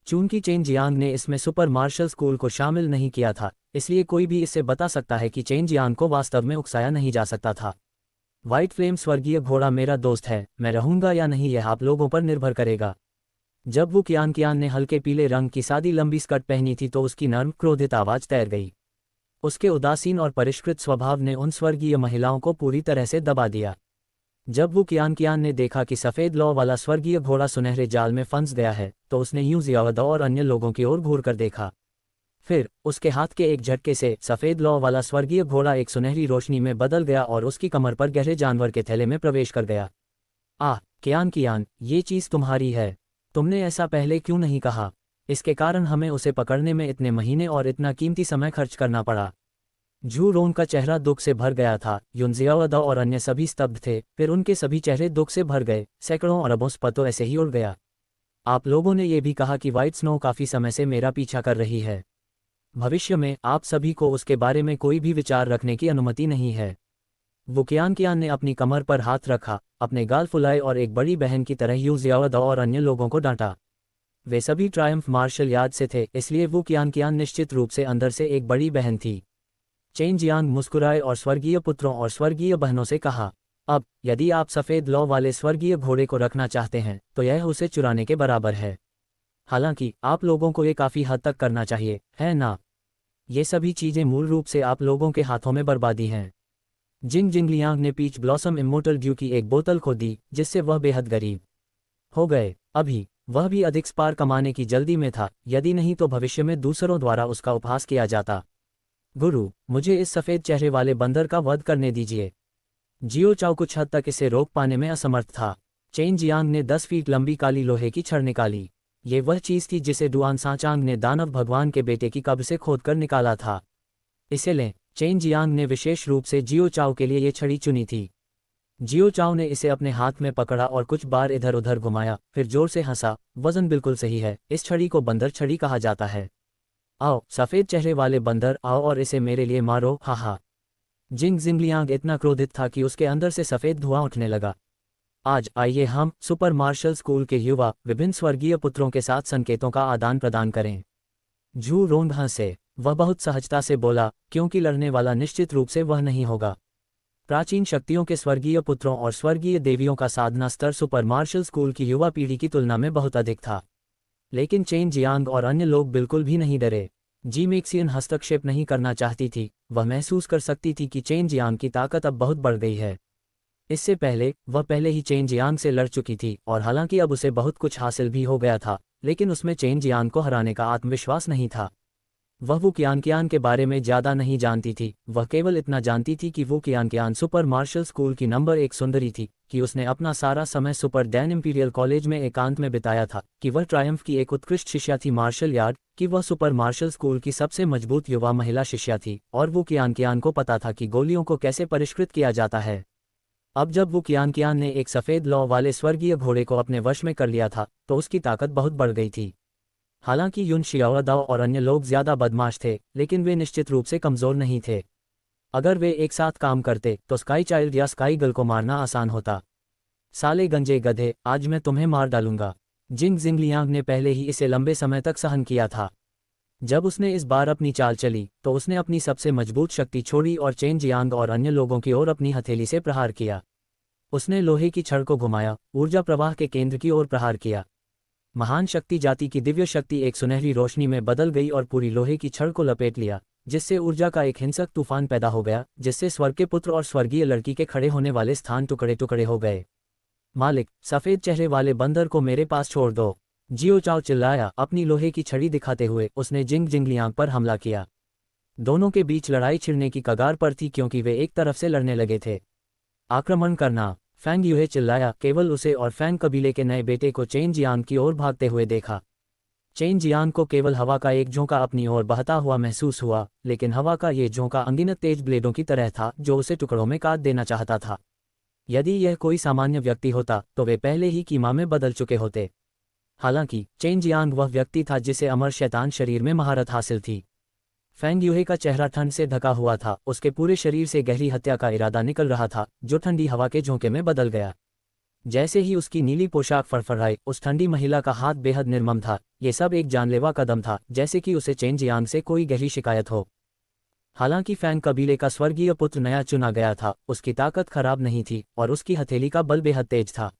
A: चूंकि चेन जियांग ने इसमें सुपर मार्शल स्कूल को शामिल नहीं किया था, इसलिए कोई भी इससे बता सकता है कि चेन जियांग को वास्तव में उकसाया नहीं जा सकता था। व्हाइट फ्लेम स्वर्गीय घोड़ा मेरा दोस्त है, मैं रहूंगा या नहीं यह आप लोगों पर निर्भर करेगा। जब वो कियान कियान ने हल्के पीले रंग की सादी लंबी स्कर्ट पहनी थी तो उसकी नर्म क्रोधित आवाज तैर गई। उसके उदासीन और परिष्कृत स्वभाव ने उन स्वर्गीय महिलाओं को पूरी तरह से दबा दिया। जब वो कियान कियान ने देखा कि सफ़ेद लौ वाला स्वर्गीय घोड़ा सुनहरे जाल में फंस गया है तो उसने यूं जियावदा और अन्य लोगों की ओर घूर कर देखा। फिर उसके हाथ के एक झटके से सफ़ेद लौ वाला स्वर्गीय घोड़ा एक सुनहरी रोशनी में बदल गया और उसकी कमर पर गहरे जानवर के थैले में प्रवेश कर गया। कियान कियान, ये चीज़ तुम्हारी है। तुमने ऐसा पहले क्यों नहीं कहा? इसके कारण हमें उसे पकड़ने में इतने महीने और इतना कीमती समय खर्च करना पड़ा। झू रोंग का चेहरा दुख से भर गया था। युन जियावदा और अन्य सभी स्तब्ध थे। फिर उनके सभी चेहरे दुख से भर गए। सैकड़ों अरबों स्पतो ऐसे ही उड़ गया। आप लोगों ने ये भी कहा कि व्हाइट स्नो काफ़ी समय से मेरा पीछा कर रही है। भविष्य में आप सभी को उसके बारे में कोई भी विचार रखने की अनुमति नहीं है। वुकियानकियान ने अपनी कमर पर हाथ रखा, अपने गाल फुलाए और एक बड़ी बहन की तरह यू जियाओदाओ और अन्य लोगों को डांटा। वे सभी ट्रायम्फ मार्शल यार्ड से थे, इसलिए वुकियानकियान निश्चित रूप से अंदर से एक बड़ी बहन थी। चेन जियांग मुस्कुराए और स्वर्गीय पुत्रों और स्वर्गीय बहनों से कहा, अब यदि आप सफ़ेद लौ वाले स्वर्गीय घोड़े को रखना चाहते हैं तो यह उसे चुराने के बराबर है। हालांकि आप लोगों को ये काफ़ी हद तक करना चाहिए, है ना? ये सभी चीज़ें मूल रूप से आप लोगों के हाथों में बर्बादी हैं। जिंग जिंगलियांग ने पीच ब्लॉसम इमोर्टल ड्यू की एक बोतल खो दी, जिससे वह बेहद गरीब हो गए। अभी वह भी अधिक स्पार कमाने की जल्दी में था, यदि नहीं तो भविष्य में दूसरों द्वारा उसका उपहास किया जाता। गुरु, मुझे इस सफ़ेद चेहरे वाले बंदर का वध करने दीजिए। जियो चाओ कुछ हद तक इसे रोक पाने में असमर्थ था। चेन जियांग ने 10 फीट लंबी काली लोहे की छड़ निकाली। ये वह चीज़ थी जिसे डुआन सांचांग ने दानव भगवान के बेटे की कब्र से खोदकर निकाला था। इसे लें। चेन जियांग ने विशेष रूप से जियो चाओ के लिए ये छड़ी चुनी थी। जियो चाओ ने इसे अपने हाथ में पकड़ा और कुछ बार इधर उधर घुमाया, फिर जोर से हंसा। वजन बिल्कुल सही है, इस छड़ी को बंदर छड़ी कहा जाता है। आओ सफ़ेद चेहरे वाले बंदर, आओ और इसे मेरे लिए मारो, हा। जिंग जिंगलियांग इतना क्रोधित था कि उसके अंदर से सफ़ेद धुआं उठने लगा। आज आइए हम सुपर मार्शल स्कूल के युवा विभिन्न स्वर्गीय पुत्रों के साथ संकेतों का आदान प्रदान करें। जू रोंग हंसे। वह बहुत सहजता से बोला, क्योंकि लड़ने वाला निश्चित रूप से वह नहीं होगा। प्राचीन शक्तियों के स्वर्गीय पुत्रों और स्वर्गीय देवियों का साधना स्तर सुपर मार्शल स्कूल की युवा पीढ़ी की तुलना में बहुत अधिक था। लेकिन चेन जियांग और अन्य लोग बिल्कुल भी नहीं डरे। जी मैक्सियन हस्तक्षेप नहीं करना चाहती थी, वह महसूस कर सकती थी कि चेन जियांग की ताकत अब बहुत बढ़ गई है। इससे पहले वह पहले ही चेन जियांग से लड़ चुकी थी और हालांकि अब उसे बहुत कुछ हासिल भी हो गया था, लेकिन उसमें चेन जियांग को हराने का आत्मविश्वास नहीं था। वह वुकियानकियान के बारे में ज़्यादा नहीं जानती थी, वह केवल इतना जानती थी कि वुकियानकियान सुपर मार्शल स्कूल की नंबर 1 सुंदरी थी, कि उसने अपना सारा समय सुपर डैन इंपीरियल कॉलेज में एकांत में बिताया था, कि वह ट्रायम्फ की एक उत्कृष्ट शिष्या थी मार्शल यार्ड, कि वह सुपर मार्शल स्कूल की सबसे मजबूत युवा महिला शिष्या थी, और वुकियानकियान को पता था कि गोलियों को कैसे परिष्कृत किया जाता है। अब जब वुकियानकियान ने एक सफ़ेद लौ वाले स्वर्गीय घोड़े को अपने वश में कर लिया था, तो उसकी ताकत बहुत बढ़ गई थी। हालांकि युन शियाओदाओ और अन्य लोग ज़्यादा बदमाश थे, लेकिन वे निश्चित रूप से कमज़ोर नहीं थे। अगर वे एक साथ काम करते तो स्काई चाइल्ड या स्काई गर्ल को मारना आसान होता। साले गंजे गधे, आज मैं तुम्हें मार डालूंगा। जिंग जिंगलियांग ने पहले ही इसे लंबे समय तक सहन किया था। जब उसने इस बार अपनी चाल चली तो उसने अपनी सबसे मजबूत शक्ति छोड़ी और चेन जियांग और अन्य लोगों की ओर अपनी हथेली से प्रहार किया। उसने लोहे की छड़ को घुमाया, ऊर्जा प्रवाह के केंद्र की ओर प्रहार किया। महान शक्ति जाति की दिव्य शक्ति एक सुनहरी रोशनी में बदल गई और पूरी लोहे की छड़ को लपेट लिया, जिससे ऊर्जा का एक हिंसक तूफान पैदा हो गया, जिससे स्वर्ग के पुत्र और स्वर्गीय लड़की के खड़े होने वाले स्थान टुकड़े टुकड़े हो गए। मालिक, सफ़ेद चेहरे वाले बंदर को मेरे पास छोड़ दो। जियो चाओ चिल्लाया। अपनी लोहे की छड़ी दिखाते हुए उसने जिंग जिंगलियांग पर हमला किया। दोनों के बीच लड़ाई छिड़ने की कगार पर थी, क्योंकि वे एक तरफ से लड़ने लगे थे। आक्रमण करना। फैंग यूहे चिल्लाया। केवल उसे और फैंग कबीले के नए बेटे को चेन जियांग की ओर भागते हुए देखा। चेन जियांग को केवल हवा का एक झोंका अपनी ओर बहता हुआ महसूस हुआ, लेकिन हवा का ये झोंका अनगिनत तेज ब्लेडों की तरह था जो उसे टुकड़ों में काट देना चाहता था। यदि यह कोई सामान्य व्यक्ति होता तो वे पहले ही कीमा में बदल चुके होते। हालांकि चेन जियांग वह व्यक्ति था जिसे अमर शैतान शरीर में महारत हासिल थी। फैंग यूहे का चेहरा ठंड से ढका हुआ था, उसके पूरे शरीर से गहरी हत्या का इरादा निकल रहा था, जो ठंडी हवा के झोंके में बदल गया। जैसे ही उसकी नीली पोशाक फड़फड़ाई, उस ठंडी महिला का हाथ बेहद निर्मम था। ये सब एक जानलेवा कदम था, जैसे कि उसे चेन जियांग से कोई गहरी शिकायत हो। हालांकि फैंग कबीले का स्वर्गीय पुत्र नया चुना गया था, उसकी ताकत खराब नहीं थी और उसकी हथेली का बल बेहद तेज था।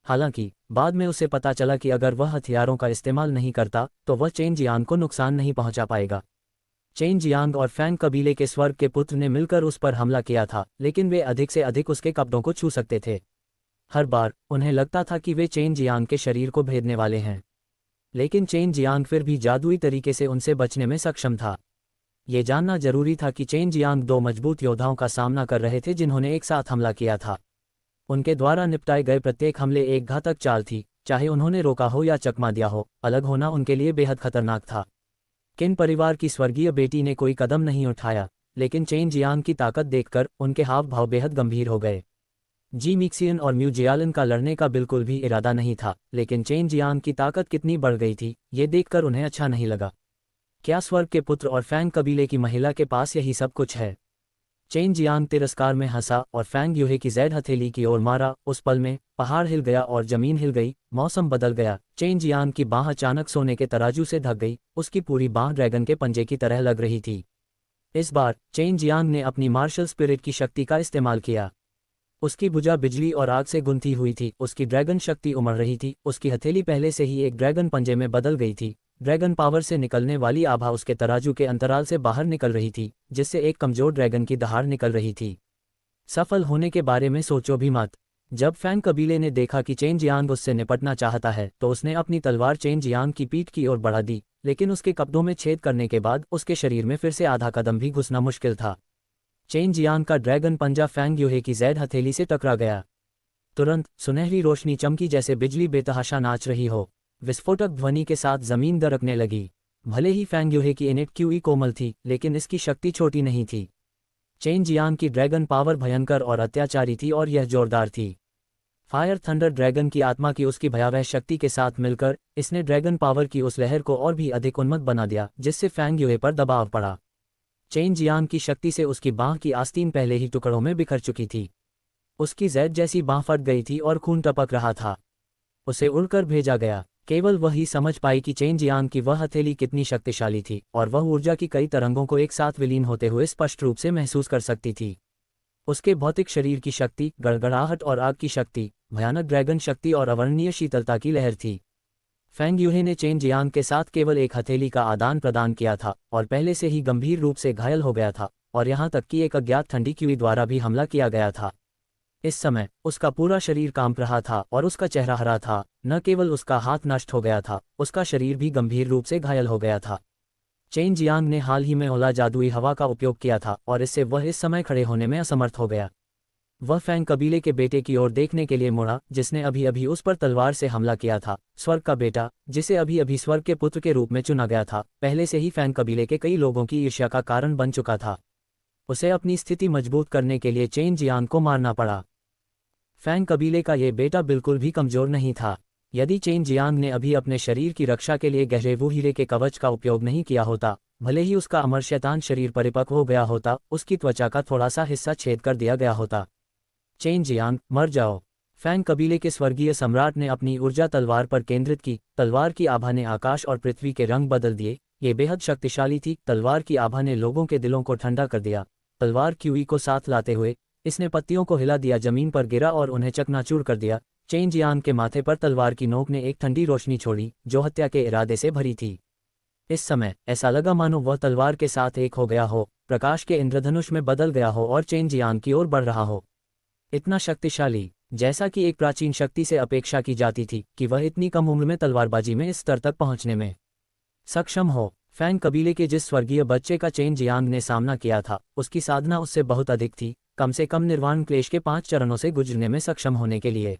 A: हालांकि बाद में उसे पता चला कि अगर वह हथियारों का इस्तेमाल नहीं करता तो वह चेन जियांग को नुकसान नहीं पहुंचा पाएगा। चेन जियांग और फैंग कबीले के स्वर्ग के पुत्र ने मिलकर उस पर हमला किया था, लेकिन वे अधिक से अधिक उसके कपड़ों को छू सकते थे। हर बार उन्हें लगता था कि वे चेन जियांग के शरीर को भेदने वाले हैं, लेकिन चेन जियांग फिर भी जादुई तरीके से उनसे बचने में सक्षम था। ये जानना जरूरी था कि चेन जियांग दो मजबूत योद्धाओं का सामना कर रहे थे जिन्होंने एक साथ हमला किया था। उनके द्वारा निपटाए गए प्रत्येक हमले एक घातक चाल थी, चाहे उन्होंने रोका हो या चकमा दिया हो, अलग होना उनके लिए बेहद खतरनाक था। किन परिवार की स्वर्गीय बेटी ने कोई कदम नहीं उठाया, लेकिन चेन जियांग की ताकत देखकर उनके हाव भाव बेहद गंभीर हो गए। जी मिक्सियन और म्यू जियालन का लड़ने का बिल्कुल भी इरादा नहीं था, लेकिन चेन जियांग की ताकत कितनी बढ़ गई थी, ये देखकर उन्हें अच्छा नहीं लगा। क्या स्वर्ग के पुत्र और फैंग कबीले की महिला के पास यही सब कुछ है? चेन जियांग तिरस्कार में हंसा और फैंग यूहे की जैद हथेली की ओर मारा। उस पल में पहाड़ हिल गया और जमीन हिल गई, मौसम बदल गया। चेन जियांग की बाह अचानक सोने के तराजू से ढक गई, उसकी पूरी बाह ड्रैगन के पंजे की तरह लग रही थी। इस बार चेन जियांग ने अपनी मार्शल स्पिरिट की शक्ति का इस्तेमाल किया। उसकी भुजा बिजली और आग से गुंथी हुई थी, उसकी ड्रैगन शक्ति उमड़ रही थी, उसकी हथेली पहले से ही एक ड्रैगन पंजे में बदल गई थी। ड्रैगन पावर से निकलने वाली आभा उसके तराजू के अंतराल से बाहर निकल रही थी, जिससे एक कमजोर ड्रैगन की दहाड़ निकल रही थी। सफल होने के बारे में सोचो भी मत। जब फैंग कबीले ने देखा कि चेन जियांग उससे निपटना चाहता है, तो उसने अपनी तलवार चेन जियांग की पीठ की ओर बढ़ा दी, लेकिन उसके कब्जों में छेद करने के बाद उसके शरीर में फिर से आधा कदम भी घुसना मुश्किल था। चेन जियांग का ड्रैगन पंजा फैंग यूहे की जैद हथेली से टकरा गया। तुरंत सुनहरी रोशनी चमकी जैसे बिजली बेतहाशा नाच रही हो। विस्फोटक ध्वनि के साथ जमीन दरकने लगी। भले ही फैंग यूहे की इनेट क्यूई कोमल थी, लेकिन इसकी शक्ति छोटी नहीं थी। चेन जियांग की ड्रैगन पावर भयंकर और अत्याचारी थी और यह जोरदार थी। फायर थंडर ड्रैगन की आत्मा की उसकी भयावह शक्ति के साथ मिलकर इसने ड्रैगन पावर की उस लहर को और भी अधिक उन्मत्त बना दिया, जिससे फैंग यूहे पर दबाव पड़ा। चेन जियांग की शक्ति से उसकी बाह की आस्तीन पहले ही टुकड़ों में बिखर चुकी थी। उसकी जैद जैसी बाह फट गई थी और खून टपक रहा था। उसे उड़कर भेजा गया। केवल वही समझ पाई कि चेन जियांग की वह हथेली कितनी शक्तिशाली थी, और वह ऊर्जा की कई तरंगों को एक साथ विलीन होते हुए स्पष्ट रूप से महसूस कर सकती थी। उसके भौतिक शरीर की शक्ति, गड़गड़ाहट और आग की शक्ति, भयानक ड्रैगन शक्ति और अवर्णनीय शीतलता की लहर थी। फैंग यूहे ने चेन जियांग के साथ केवल एक हथेली का आदान प्रदान किया था और पहले से ही गंभीर रूप से घायल हो गया था, और यहाँ तक कि एक अज्ञात ठंडी क्यूई द्वारा भी हमला किया गया था। इस समय उसका पूरा शरीर कांप रहा था और उसका चेहरा हरा था। न केवल उसका हाथ नष्ट हो गया था, उसका शरीर भी गंभीर रूप से घायल हो गया था। चेन जियांग ने हाल ही में ओला जादुई हवा का उपयोग किया था और इससे वह इस समय खड़े होने में असमर्थ हो गया। वह फैंग कबीले के बेटे की ओर देखने के लिए मुड़ा, जिसने अभी अभी उस पर तलवार से हमला किया था। स्वर्ग का बेटा, जिसे अभी अभी स्वर्ग के पुत्र के रूप में चुना गया था, पहले से ही फैंग कबीले के कई लोगों की ईर्ष्या का कारण बन चुका था। उसे अपनी स्थिति मजबूत करने के लिए चेन जियांग को मारना पड़ा। फैंग कबीले का ये बेटा बिल्कुल भी कमजोर नहीं था। यदि चेन जियांग ने अभी अपने शरीर की रक्षा के लिए गहरे वो हीरे के कवच का उपयोग नहीं किया होता, भले ही उसका अमर शैतान शरीर परिपक्व हो गया होता, उसकी त्वचा का थोड़ा सा हिस्सा छेद कर दिया गया होता। चेन जियांग, मर जाओ। फैंग कबीले के स्वर्गीय सम्राट ने अपनी ऊर्जा तलवार पर केंद्रित की। तलवार की आभा ने आकाश और पृथ्वी के रंग बदल दिए। ये बेहद शक्तिशाली थी। तलवार की आभा ने लोगों के दिलों को ठंडा कर दिया। तलवार क्यूई को साथ लाते हुए इसने पत्तियों को हिला दिया, जमीन पर गिरा और उन्हें चकनाचूर कर दिया। चेन जियांग के माथे पर तलवार की नोक ने एक ठंडी रोशनी छोड़ी, जो हत्या के इरादे से भरी थी। इस समय ऐसा लगा मानो वह तलवार के साथ एक हो गया हो, प्रकाश के इंद्रधनुष में बदल गया हो और चेन जियांग की ओर बढ़ रहा हो। इतना शक्तिशाली, जैसा कि एक प्राचीन शक्ति से अपेक्षा की जाती थी कि वह इतनी कम उम्र में तलवारबाजी में इस स्तर तक पहुंचने में सक्षम हो। फैंग कबीले के जिस स्वर्गीय बच्चे का चेन जियांग ने सामना किया था, उसकी साधना उससे बहुत अधिक थी, कम से कम निर्वाण क्लेश के 5 चरणों से गुजरने में सक्षम होने के लिए।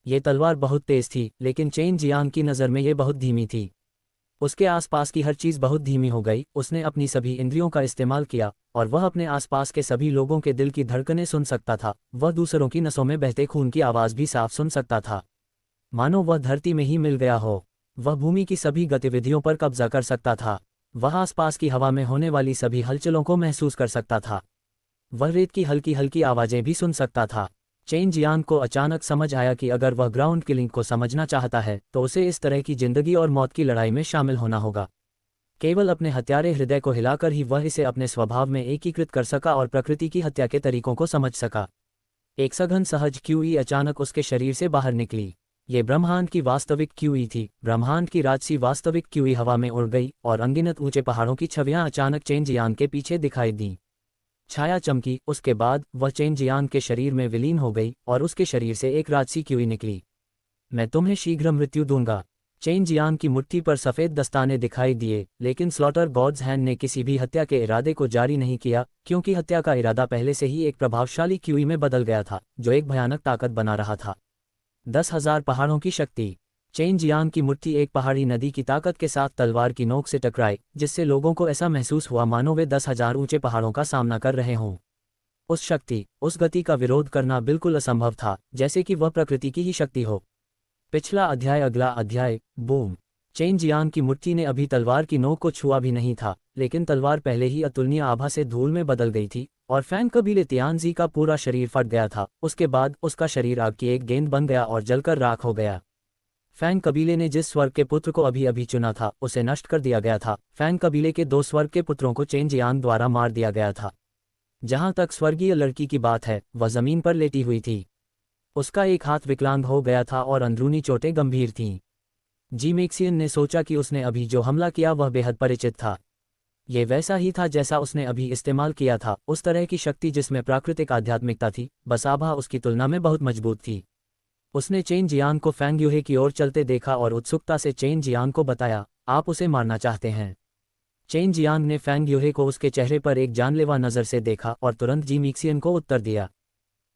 A: ये तलवार बहुत तेज थी, लेकिन चेन जियांग की नज़र में ये बहुत धीमी थी। उसके आसपास की हर चीज़ बहुत धीमी हो गई। उसने अपनी सभी इंद्रियों का इस्तेमाल किया और वह अपने आसपास के सभी लोगों के दिल की धड़कनें सुन सकता था। वह दूसरों की नसों में बहते खून की आवाज़ भी साफ सुन सकता था, मानो वह धरती में ही मिल गया हो। वह भूमि की सभी गतिविधियों पर कब्जा कर सकता था। वह आसपास की हवा में होने वाली सभी हलचलों को महसूस कर सकता था। वह रेत की हल्की हल्की आवाज़ें भी सुन सकता था। चेन जियांग को अचानक समझ आया कि अगर वह ग्राउंड किलिंग को समझना चाहता है, तो उसे इस तरह की जिंदगी और मौत की लड़ाई में शामिल होना होगा। केवल अपने हत्यारे हृदय को हिलाकर ही वह इसे अपने स्वभाव में एकीकृत कर सका और प्रकृति की हत्या के तरीकों को समझ सका। एक सघन सहज क्यूई अचानक उसके शरीर से बाहर निकली। ये ब्रह्मांड की वास्तविक क्यूई थी। ब्रह्मांड की राजसी वास्तविक क्यूई हवा में उड़ गई और अनगिनत ऊंचे पहाड़ों की छवियां अचानक चेन जियांग के पीछे दिखाई दी। छाया चमकी, उसके बाद वह चेन जियांग के शरीर में विलीन हो गई और उसके शरीर से एक राजसी क्यूई निकली। मैं तुम्हें शीघ्र मृत्यु दूंगा। चेन जियांग की मुट्ठी पर सफ़ेद दस्ताने दिखाई दिए, लेकिन स्लॉटर गॉड्स हैंड ने किसी भी हत्या के इरादे को जारी नहीं किया, क्योंकि हत्या का इरादा पहले से ही एक प्रभावशाली क्यूई में बदल गया था, जो एक भयानक ताकत बना रहा था। 10,000 पहाड़ों की शक्ति। चेन जियांग की मुट्ठी एक पहाड़ी नदी की ताकत के साथ तलवार की नोक से टकराई, जिससे लोगों को ऐसा महसूस हुआ मानो वे 10,000 ऊंचे पहाड़ों का सामना कर रहे हों। उस शक्ति, उस गति का विरोध करना बिल्कुल असंभव था, जैसे कि वह प्रकृति की ही शक्ति हो। पिछला अध्याय। अगला अध्याय। बूम। चेन जियांग की मुट्ठी ने अभी तलवार की नोक को छुआ भी नहीं था, लेकिन तलवार पहले ही अतुलनीय आभा से धूल में बदल गई थी और फैंग कबीले तियानजी का पूरा शरीर फट गया था। उसके बाद उसका शरीर आग की एक गेंद बन गया और जलकर राख हो गया। फैंग कबीले ने जिस स्वर्ग के पुत्र को अभी अभी चुना था उसे नष्ट कर दिया गया था। फैंग कबीले के 2 स्वर्ग के पुत्रों को चेन जियांग द्वारा मार दिया गया था। जहां तक स्वर्गीय लड़की की बात है, वह जमीन पर लेटी हुई थी। उसका एक हाथ विकलांग हो गया था और अंदरूनी चोटें गंभीर थीं। जी मैक्सियन ने सोचा कि उसने अभी जो हमला किया वह बेहद परिचित था। ये वैसा ही था जैसा उसने अभी इस्तेमाल किया था, उस तरह की शक्ति जिसमें प्राकृतिक आध्यात्मिकता थी, बस आभा उसकी तुलना में बहुत मजबूत थी। उसने चेन जियांग को फैंग यूहे की ओर चलते देखा और उत्सुकता से चेन जियांग को बताया, आप उसे मारना चाहते हैं। चेन जियांग ने फैंग यूहे को उसके चेहरे पर एक जानलेवा नज़र से देखा और तुरंत जी मैक्सियन को उत्तर दिया।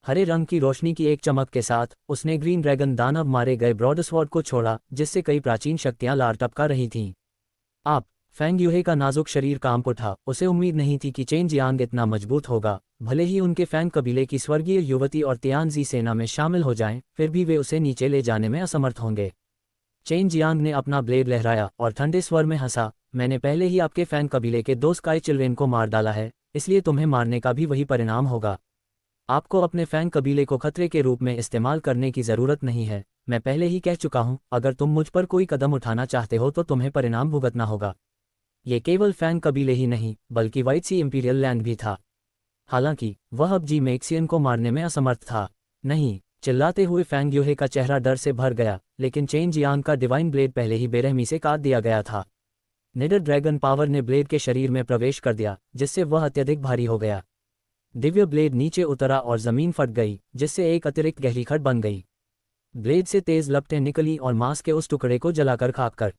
A: हरे रंग की रोशनी की एक चमक के साथ उसने ग्रीन ड्रैगन दानव मारे गए ब्रॉडस्वॉर्ड को छोड़ा, जिससे कई प्राचीन शक्तियां लार टपका रही थीं। आप। फैंग यूहे का नाजुक शरीर कांप उठा। उसे उम्मीद नहीं थी कि चेन जियांग इतना मजबूत होगा। भले ही उनके फैंग कबीले की स्वर्गीय युवती और तियानजी सेना में शामिल हो जाएं, फिर भी वे उसे नीचे ले जाने में असमर्थ होंगे। चेन जियांग ने अपना ब्लेड लहराया और ठंडे स्वर में हंसा, मैंने पहले ही आपके फैंग कबीले के 2 स्काई चिल्ड्रेन को मार डाला है, इसलिए तुम्हें मारने का भी वही परिणाम होगा। आपको अपने फैंग कबीले को खतरे के रूप में इस्तेमाल करने की ज़रूरत नहीं है। मैं पहले ही कह चुका हूं, अगर तुम मुझ पर कोई कदम उठाना चाहते हो तो तुम्हें परिणाम भुगतना होगा। ये केवल फैंग कबीले ही नहीं, बल्कि व्हाइट सी इंपीरियल लैंड भी था। हालांकि वह अब जी मैक्सियन को मारने में असमर्थ था। नहीं। चिल्लाते हुए फैंग यूहे का चेहरा डर से भर गया, लेकिन चेन जियांग का डिवाइन ब्लेड पहले ही बेरहमी से काट दिया गया था। निडर ड्रैगन पावर ने ब्लेड के शरीर में प्रवेश कर दिया, जिससे वह अत्यधिक भारी हो गया। दिव्य ब्लेड नीचे उतरा और जमीन फट गई, जिससे एक अतिरिक्त गहरी खड़ बन गई। ब्लेड से तेज लपटें निकली और मांस के उस टुकड़े को जलाकर खाक कर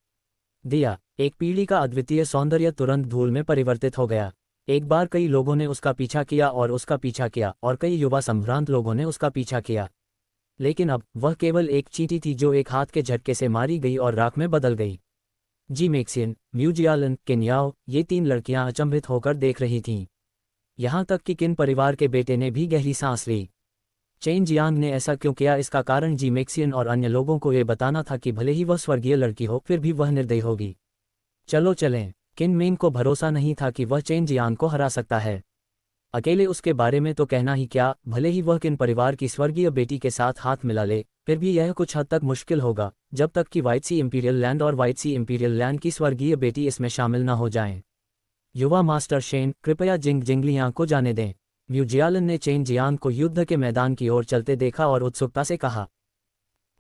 A: दिया। एक पीढ़ी का अद्वितीय सौंदर्य तुरंत धूल में परिवर्तित हो गया। एक बार कई लोगों ने उसका पीछा किया और उसका पीछा किया, और कई युवा संभ्रांत लोगों ने उसका पीछा किया। लेकिन अब वह केवल एक चींटी थी जो एक हाथ के झटके से मारी गई और राख में बदल गई। जी मैक्सियन, म्यू जियालन, किन्याओ, ये 3 लड़कियां अचंभित होकर देख रही थीं। यहाँ तक कि किन परिवार के बेटे ने भी गहरी सांस ली। चेन जियांग ने ऐसा क्यों किया, इसका कारण जी मैक्सियन और अन्य लोगों को ये बताना था कि भले ही वह स्वर्गीय लड़की हो, फिर भी वह निर्दयी होगी। चलो चलें। किन मेंग को भरोसा नहीं था कि वह चेन जियांग को हरा सकता है। अकेले उसके बारे में तो कहना ही क्या, भले ही वह किन परिवार की स्वर्गीय बेटी के साथ हाथ मिला ले, फिर भी यह कुछ हद तक मुश्किल होगा, जब तक कि व्हाइट सी इंपीरियल लैंड और व्हाइट सी इंपीरियल लैंड की स्वर्गीय बेटी इसमें शामिल न हो जाएं। युवा मास्टर शेन, कृपया जिंग जिंगलियांग को जाने दें। म्यू जियालन ने चेन जियांग को युद्ध के मैदान की ओर चलते देखा और उत्सुकता से कहा,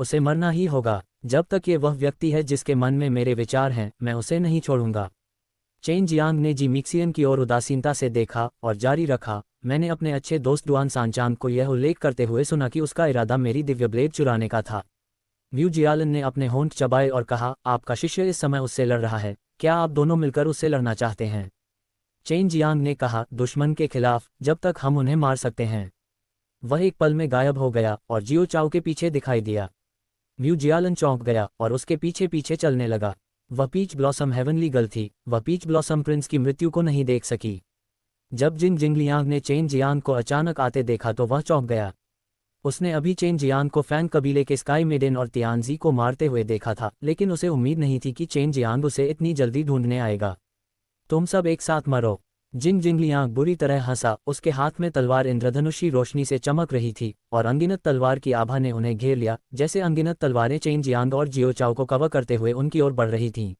A: उसे मरना ही होगा। जब तक ये वह व्यक्ति है जिसके मन में मेरे विचार हैं, मैं उसे नहीं छोड़ूंगा। चेन जियांग ने जी मैक्सियन की ओर उदासीनता से देखा और जारी रखा, मैंने अपने अच्छे दोस्त डुआन सांचांग को यह उल्लेख करते हुए सुना कि उसका इरादा मेरी दिव्य ब्लेड चुराने का था। म्यू जियालन ने अपने होंठ चबाए और कहा, आपका शिष्य इस समय उससे लड़ रहा है, क्या आप दोनों मिलकर उससे लड़ना चाहते हैं? चेन जियांग ने कहा, दुश्मन के खिलाफ, जब तक हम उन्हें मार सकते हैं। वह एक पल में गायब हो गया और जियो चाओ के पीछे दिखाई दिया। म्यू जियालन चौंक गया और उसके पीछे पीछे चलने लगा। वह पीच ब्लॉसम हेवनली गर्ल थी, वह पीच ब्लॉसम प्रिंस की मृत्यु को नहीं देख सकी। जब जिंग जिंगलियांग ने चेन जियांग को अचानक आते देखा तो वह चौंक गया। उसने अभी चेन जियांग को फैंग कबीले के स्काई मेडेन और तियानजी को मारते हुए देखा था, लेकिन उसे उम्मीद नहीं थी कि चेन जियांग उसे इतनी जल्दी ढूंढने आएगा। तुम सब एक साथ मरो। जिंग जिंगलियांग बुरी तरह हंसा, उसके हाथ में तलवार इंद्रधनुषी रोशनी से चमक रही थी और अनगिनत तलवार की आभा ने उन्हें घेर लिया, जैसे अनगिनत तलवारें चेन जियांग और जियो चाओ को कवर करते हुए उनकी ओर बढ़ रही थीं।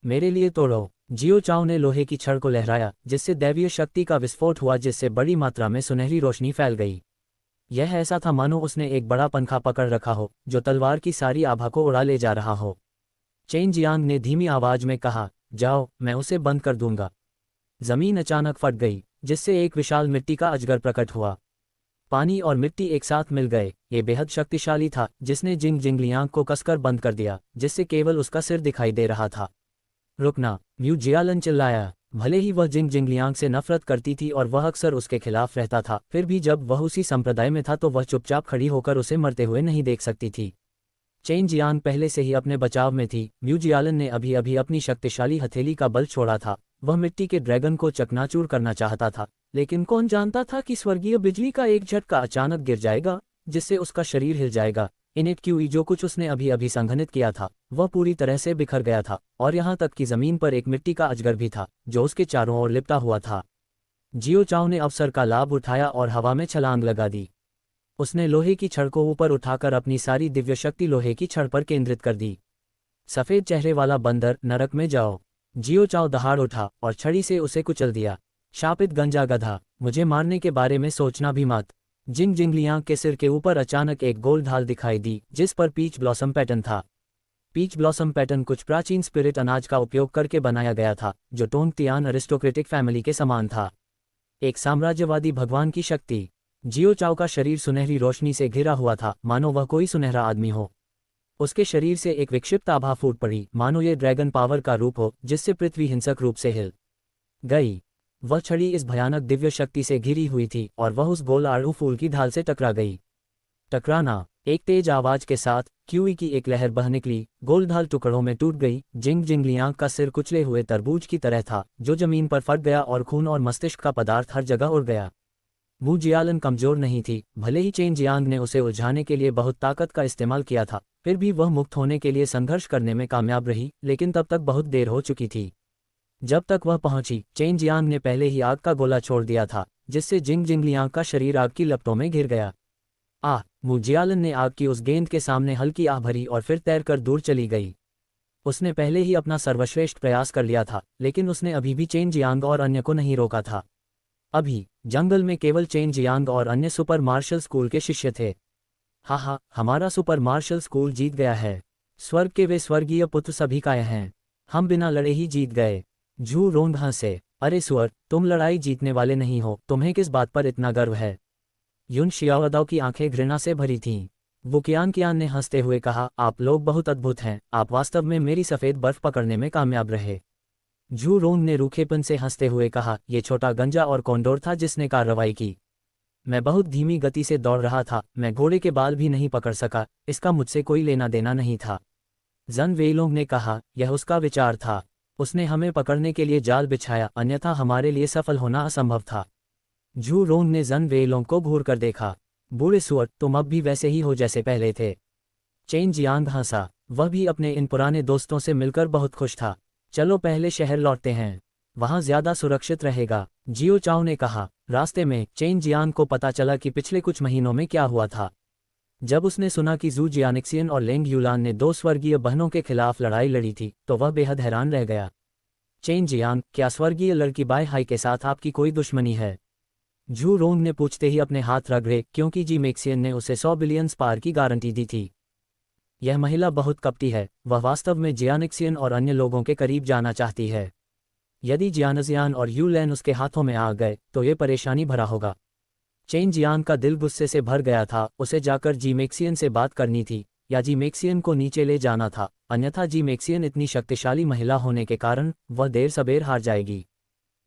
A: मेरे लिए तोड़ो। जियो चाओ ने लोहे की छड़ को लहराया, जिससे दैवीय शक्ति का विस्फोट हुआ, जिससे बड़ी मात्रा में सुनहरी रोशनी फैल गई। यह ऐसा था मानो उसने एक बड़ा पंखा पकड़ रखा हो, जो तलवार की सारी आभा को उड़ा ले जा रहा हो। चेन जियांग ने धीमी आवाज में कहा, जाओ, मैं उसे बंद कर दूंगा। जमीन अचानक फट गई, जिससे एक विशाल मिट्टी का अजगर प्रकट हुआ। पानी और मिट्टी एक साथ मिल गए। ये बेहद शक्तिशाली था, जिसने जिंग जिंगलियांग को कसकर बंद कर दिया, जिससे केवल उसका सिर दिखाई दे रहा था। रुकना, म्यू जियालन चिल्लाया। भले ही वह जिंग जिंगलियांग से नफरत करती थी और वह अक्सर उसके खिलाफ रहता था, फिर भी जब वह उसी संप्रदाय में था तो वह चुपचाप खड़ी होकर उसे मरते हुए नहीं देख सकती थी। चेन जियांग पहले से ही अपने बचाव में थी। म्यू जियालन ने अभी अभी अपनी शक्तिशाली हथेली का बल छोड़ा था। वह मिट्टी के ड्रैगन को चकनाचूर करना चाहता था, लेकिन कौन जानता था कि स्वर्गीय बिजली का एक झटका अचानक गिर जाएगा, जिससे उसका शरीर हिल जाएगा। इनेट क्यूई जो कुछ उसने अभी अभी संघनित किया था वह पूरी तरह से बिखर गया था, और यहाँ तक कि जमीन पर एक मिट्टी का अजगर भी था जो उसके चारों ओर लिपटा हुआ था। जियो चाओ ने अवसर का लाभ उठाया और हवा में छलांग लगा दी। उसने लोहे की छड़ को ऊपर उठाकर अपनी सारी दिव्य शक्ति लोहे की छड़ पर केंद्रित कर दी। सफेद चेहरे वाला बंदर, नरक में जाओ। जियो चाओ दहाड़ उठा और छड़ी से उसे कुचल दिया। शापित गंजा गधा, मुझे मारने के बारे में सोचना भी मत। जिंग जिंगलियांग के सिर के ऊपर अचानक एक गोल ढाल दिखाई दी जिस पर पीच ब्लॉसम पैटर्न था। पीच ब्लॉसम पैटर्न कुछ प्राचीन स्पिरिट अनाज का उपयोग करके बनाया गया था जो टोंगतियान अरिस्टोक्रेटिक फैमिली के समान था। एक साम्राज्यवादी भगवान की शक्ति। जियो चाओ का शरीर सुनहरी रोशनी से घिरा हुआ था, मानो वह कोई सुनहरा आदमी हो। उसके शरीर से एक विक्षिप्त आभा फूट पड़ी, मानो ये ड्रैगन पावर का रूप हो जिससे पृथ्वी हिंसक रूप से हिल गई। वह छड़ी इस भयानक दिव्य शक्ति से घिरी हुई थी और वह उस गोल आड़ू फूल की ढाल से टकरा गई। टकराना। एक तेज आवाज के साथ क्यूई की एक लहर बह निकली, गोल ढाल टुकड़ों में टूट गई। जिंग जिंगलियांग का सिर कुचले हुए तरबूज की तरह था जो जमीन पर फट गया और खून और मस्तिष्क का पदार्थ हर जगह उड़ गया। वू जियालन कमजोर नहीं थी, भले ही चेन जियांग ने उसे उलझाने के लिए बहुत ताकत का इस्तेमाल किया था, फिर भी वह मुक्त होने के लिए संघर्ष करने में कामयाब रही, लेकिन तब तक बहुत देर हो चुकी थी। जब तक वह पहुंची, चेन जियांग ने पहले ही आग का गोला छोड़ दिया था जिससे जिंग जिंगलियांग का शरीर आग की लपटों में घिर गया। वू जियालन ने आग की उस गेंद के सामने हल्की आह भरी और फिर तैरकर दूर चली गई। उसने पहले ही अपना सर्वश्रेष्ठ प्रयास कर लिया था, लेकिन उसने अभी भी चेन जियांग और अन्य को नहीं रोका था। अभी जंगल में केवल चेन जियांग और अन्य सुपर मार्शल स्कूल के शिष्य थे। हा, हमारा सुपर मार्शल स्कूल जीत गया है। स्वर्ग के वे स्वर्गीय पुत्र सभी का हैं। हम बिना लड़े ही जीत गए। झू रोंग हंसे। अरे सुअर, तुम लड़ाई जीतने वाले नहीं हो, तुम्हें किस बात पर इतना गर्व है? युन शियाओदाओ की आंखें घृणा से भरी थीं। वुकियान कियान ने हंसते हुए कहा, आप लोग बहुत अद्भुत हैं, आप वास्तव में मेरी सफ़ेद बर्फ पकड़ने में कामयाब रहे। झू रोंग ने रूखेपन से हंसते हुए कहा, ये छोटा गंजा और कौंडोर था जिसने कार्रवाई की। मैं बहुत धीमी गति से दौड़ रहा था, मैं घोड़े के बाल भी नहीं पकड़ सका, इसका मुझसे कोई लेना देना नहीं था। जन वेइलोंग ने कहा, यह उसका विचार था। उसने हमें पकड़ने के लिए जाल बिछाया, अन्यथा हमारे लिए सफल होना असंभव था। झू रोंग ने जन वेइलोंग को घूर कर देखा। बूढ़े सुअर, तुम अब भी वैसे ही हो जैसे पहले थे। चेन जियांग हंसा। वह भी अपने इन पुराने दोस्तों से मिलकर बहुत खुश था। चलो पहले शहर लौटते हैं, वहां ज्यादा सुरक्षित रहेगा, जियो चाओ ने कहा। रास्ते में चेन जियांग को पता चला कि पिछले कुछ महीनों में क्या हुआ था। जब उसने सुना कि जू जियानिक्सियन और लेंग यूलान ने दो स्वर्गीय बहनों के खिलाफ लड़ाई लड़ी थी तो वह बेहद हैरान रह गया। चेन जियांग, क्या स्वर्गीय लड़की बाय हाई के साथ आपकी कोई दुश्मनी है? झू रोंग ने पूछते ही अपने हाथ रगड़े, क्योंकि जी मेक्सियन ने उसे 100 बिलियन स्पार की गारंटी दी थी। यह महिला बहुत कपटी है, वह वास्तव में जियानिक्सियन और अन्य लोगों के करीब जाना चाहती है। यदि जियानजियान और यूलैन उसके हाथों में आ गए तो ये परेशानी भरा होगा। चेन जियांग का दिल गुस्से से भर गया था। उसे जाकर जी मेक्सियन से बात करनी थी या जी मेक्सियन को नीचे ले जाना था, अन्यथा जी मेक्सियन इतनी शक्तिशाली महिला होने के कारण वह देर सबेर हार जाएगी।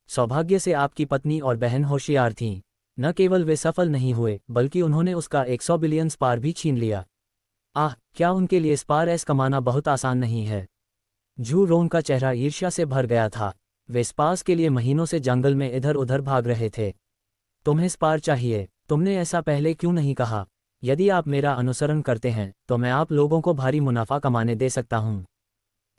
A: सौभाग्य से आपकी पत्नी और बहन होशियार थीं। न केवल वे सफल नहीं हुए बल्कि उन्होंने उसका 100 बिलियन स्पार भी छीन लिया। क्या उनके लिए स्पार एस कमाना बहुत आसान नहीं है? झू रोंग का चेहरा ईर्ष्या से भर गया था। वे स्पार्स के लिए महीनों से जंगल में इधर उधर भाग रहे थे। तुम्हें स्पार चाहिए? तुमने ऐसा पहले क्यों नहीं कहा? यदि आप मेरा अनुसरण करते हैं तो मैं आप लोगों को भारी मुनाफा कमाने दे सकता हूँ।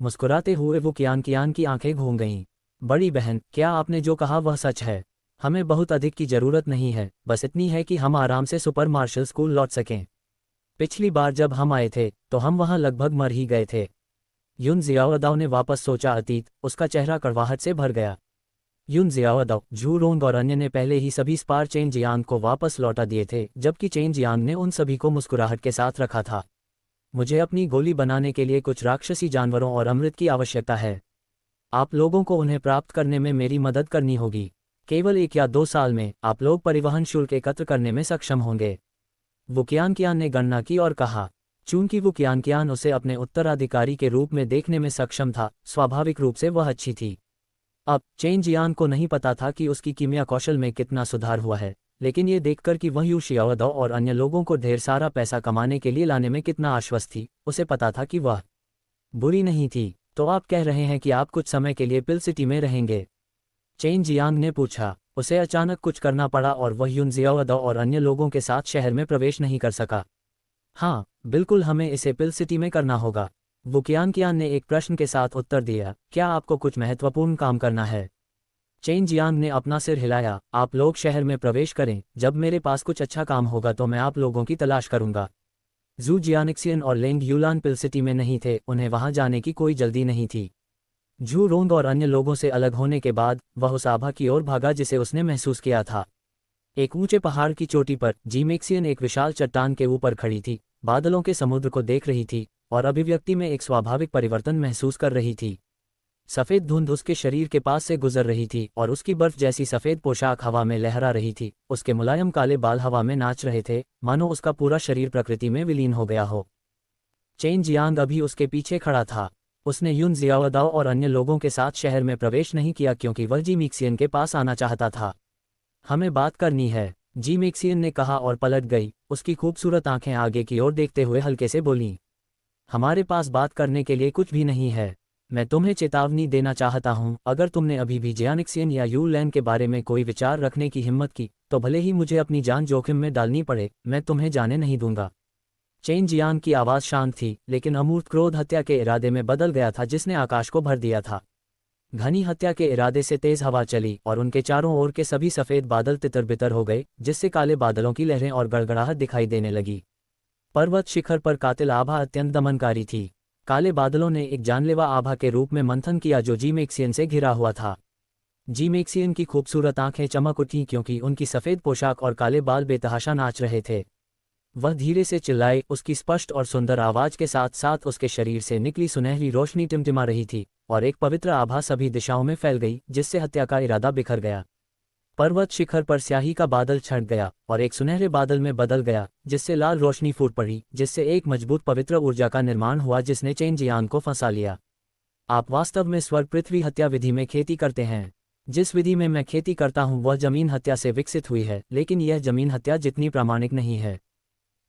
A: मुस्कुराते हुए वो कियान की आंखें घूम गईं। बड़ी बहन, क्या आपने जो कहा वह सच है? हमें बहुत अधिक की जरूरत नहीं है, बस इतनी है कि हम आराम से सुपर मार्शल स्कूल लौट सकें। पिछली बार जब हम आए थे तो हम वहां लगभग मर ही गए थे। युन जियाओदाओ ने वापस सोचा अतीत, उसका चेहरा कड़वाहट से भर गया। युन जियाओदाओ, झू रोंग और अन्य ने पहले ही सभी स्पार चेन जियांग को वापस लौटा दिए थे, जबकि चेन जियांग ने उन सभी को मुस्कुराहट के साथ रखा था। मुझे अपनी गोली बनाने के लिए कुछ राक्षसी जानवरों और अमृत की आवश्यकता है। आप लोगों को उन्हें प्राप्त करने में मेरी मदद करनी होगी। केवल 1 या 2 साल में आप लोग परिवहन शुल्क एकत्र करने में सक्षम होंगे। वुकियान कियान ने गणना की और कहा। चूंकि वुकियान कियान उसे अपने उत्तराधिकारी के रूप में देखने में सक्षम था, स्वाभाविक रूप से वह अच्छी थी। अब चेन जियांग को नहीं पता था कि उसकी कीमिया कौशल में कितना सुधार हुआ है, लेकिन ये देखकर कि वह यू शियाओदाओ और अन्य लोगों को ढेर सारा पैसा कमाने के लिए लाने में कितना आश्वस्त थी, उसे पता था कि वह बुरी नहीं थी। तो आप कह रहे हैं कि आप कुछ समय के लिए पिल सिटी में रहेंगे? चेन जियांग ने पूछा। उसे अचानक कुछ करना पड़ा और वह युन जियाओदाओ और अन्य लोगों के साथ शहर में प्रवेश नहीं कर सका। हाँ बिल्कुल, हमें इसे पिल सिटी में करना होगा। वुकियानकियान ने एक प्रश्न के साथ उत्तर दिया, क्या आपको कुछ महत्वपूर्ण काम करना है? चेन जियांग ने अपना सिर हिलाया, आप लोग शहर में प्रवेश करें, जब मेरे पास कुछ अच्छा काम होगा तो मैं आप लोगों की तलाश करूंगा। जू जियानिक्सियन और लेंग यूलान पिल सिटी में नहीं थे, उन्हें वहां जाने की कोई जल्दी नहीं थी। जू रोंग और अन्य लोगों से अलग होने के बाद वह उस आभा की ओर भागा जिसे उसने महसूस किया था। एक ऊंचे पहाड़ की चोटी पर जीमेक्सियन एक विशाल चट्टान के ऊपर खड़ी थी, बादलों के समुद्र को देख रही थी और अभिव्यक्ति में एक स्वाभाविक परिवर्तन महसूस कर रही थी। सफ़ेद धुंध उसके शरीर के पास से गुजर रही थी और उसकी बर्फ जैसी सफ़ेद पोशाक हवा में लहरा रही थी। उसके मुलायम काले बाल हवा में नाच रहे थे, मानो उसका पूरा शरीर प्रकृति में विलीन हो गया हो। चेन जियांग अभी उसके पीछे खड़ा था। उसने युन जियाओदाओ और अन्य लोगों के साथ शहर में प्रवेश नहीं किया क्योंकि वह जीमेक्सियन के पास आना चाहता था। हमें बात करनी है, जीमेक्सियन ने कहा और पलट गई। उसकी खूबसूरत आंखें आगे की ओर देखते हुए हल्के से बोलीं, हमारे पास बात करने के लिए कुछ भी नहीं है। मैं तुम्हें चेतावनी देना चाहता हूं, अगर तुमने अभी भी जियानिक्सियन या यूलैन के बारे में कोई विचार रखने की हिम्मत की तो भले ही मुझे अपनी जान जोखिम में डालनी पड़े, मैं तुम्हें जाने नहीं दूंगा। चेन जियांग की आवाज़ शांत थी, लेकिन अमूर्त क्रोध हत्या के इरादे में बदल गया था जिसने आकाश को भर दिया था। घनी हत्या के इरादे से तेज हवा चली और उनके चारों ओर के सभी सफ़ेद बादल तितर बितर हो गए, जिससे काले बादलों की लहरें और गड़गड़ाहट दिखाई देने लगी। पर्वत शिखर पर कातिल आभा अत्यंत दमनकारी थी। काले बादलों ने एक जानलेवा आभा के रूप में मंथन किया जो जीमेक्सियन से घिरा हुआ था। जीमेक्सियन की खूबसूरत आंखें चमक उठीं क्योंकि उनकी सफ़ेद पोशाक और काले बाल बेतहाशा नाच रहे थे। वह धीरे से चिल्लाई, उसकी स्पष्ट और सुंदर आवाज़ के साथ साथ उसके शरीर से निकली सुनहरी रोशनी टिमटिमा रही थी और एक पवित्र आभा सभी दिशाओं में फैल गई, जिससे हत्या का इरादा बिखर गया। पर्वत शिखर पर स्याही का बादल छट गया और एक सुनहरे बादल में बदल गया, जिससे लाल रोशनी फूट पड़ी, जिससे एक मजबूत पवित्र ऊर्जा का निर्माण हुआ जिसने चेन जियांग को फंसा लिया। आप वास्तव में स्वर्ग पृथ्वी हत्या विधि में खेती करते हैं। जिस विधि में मैं खेती करता हूं वह जमीन हत्या से विकसित हुई है, लेकिन यह जमीन हत्या जितनी प्रामाणिक नहीं है।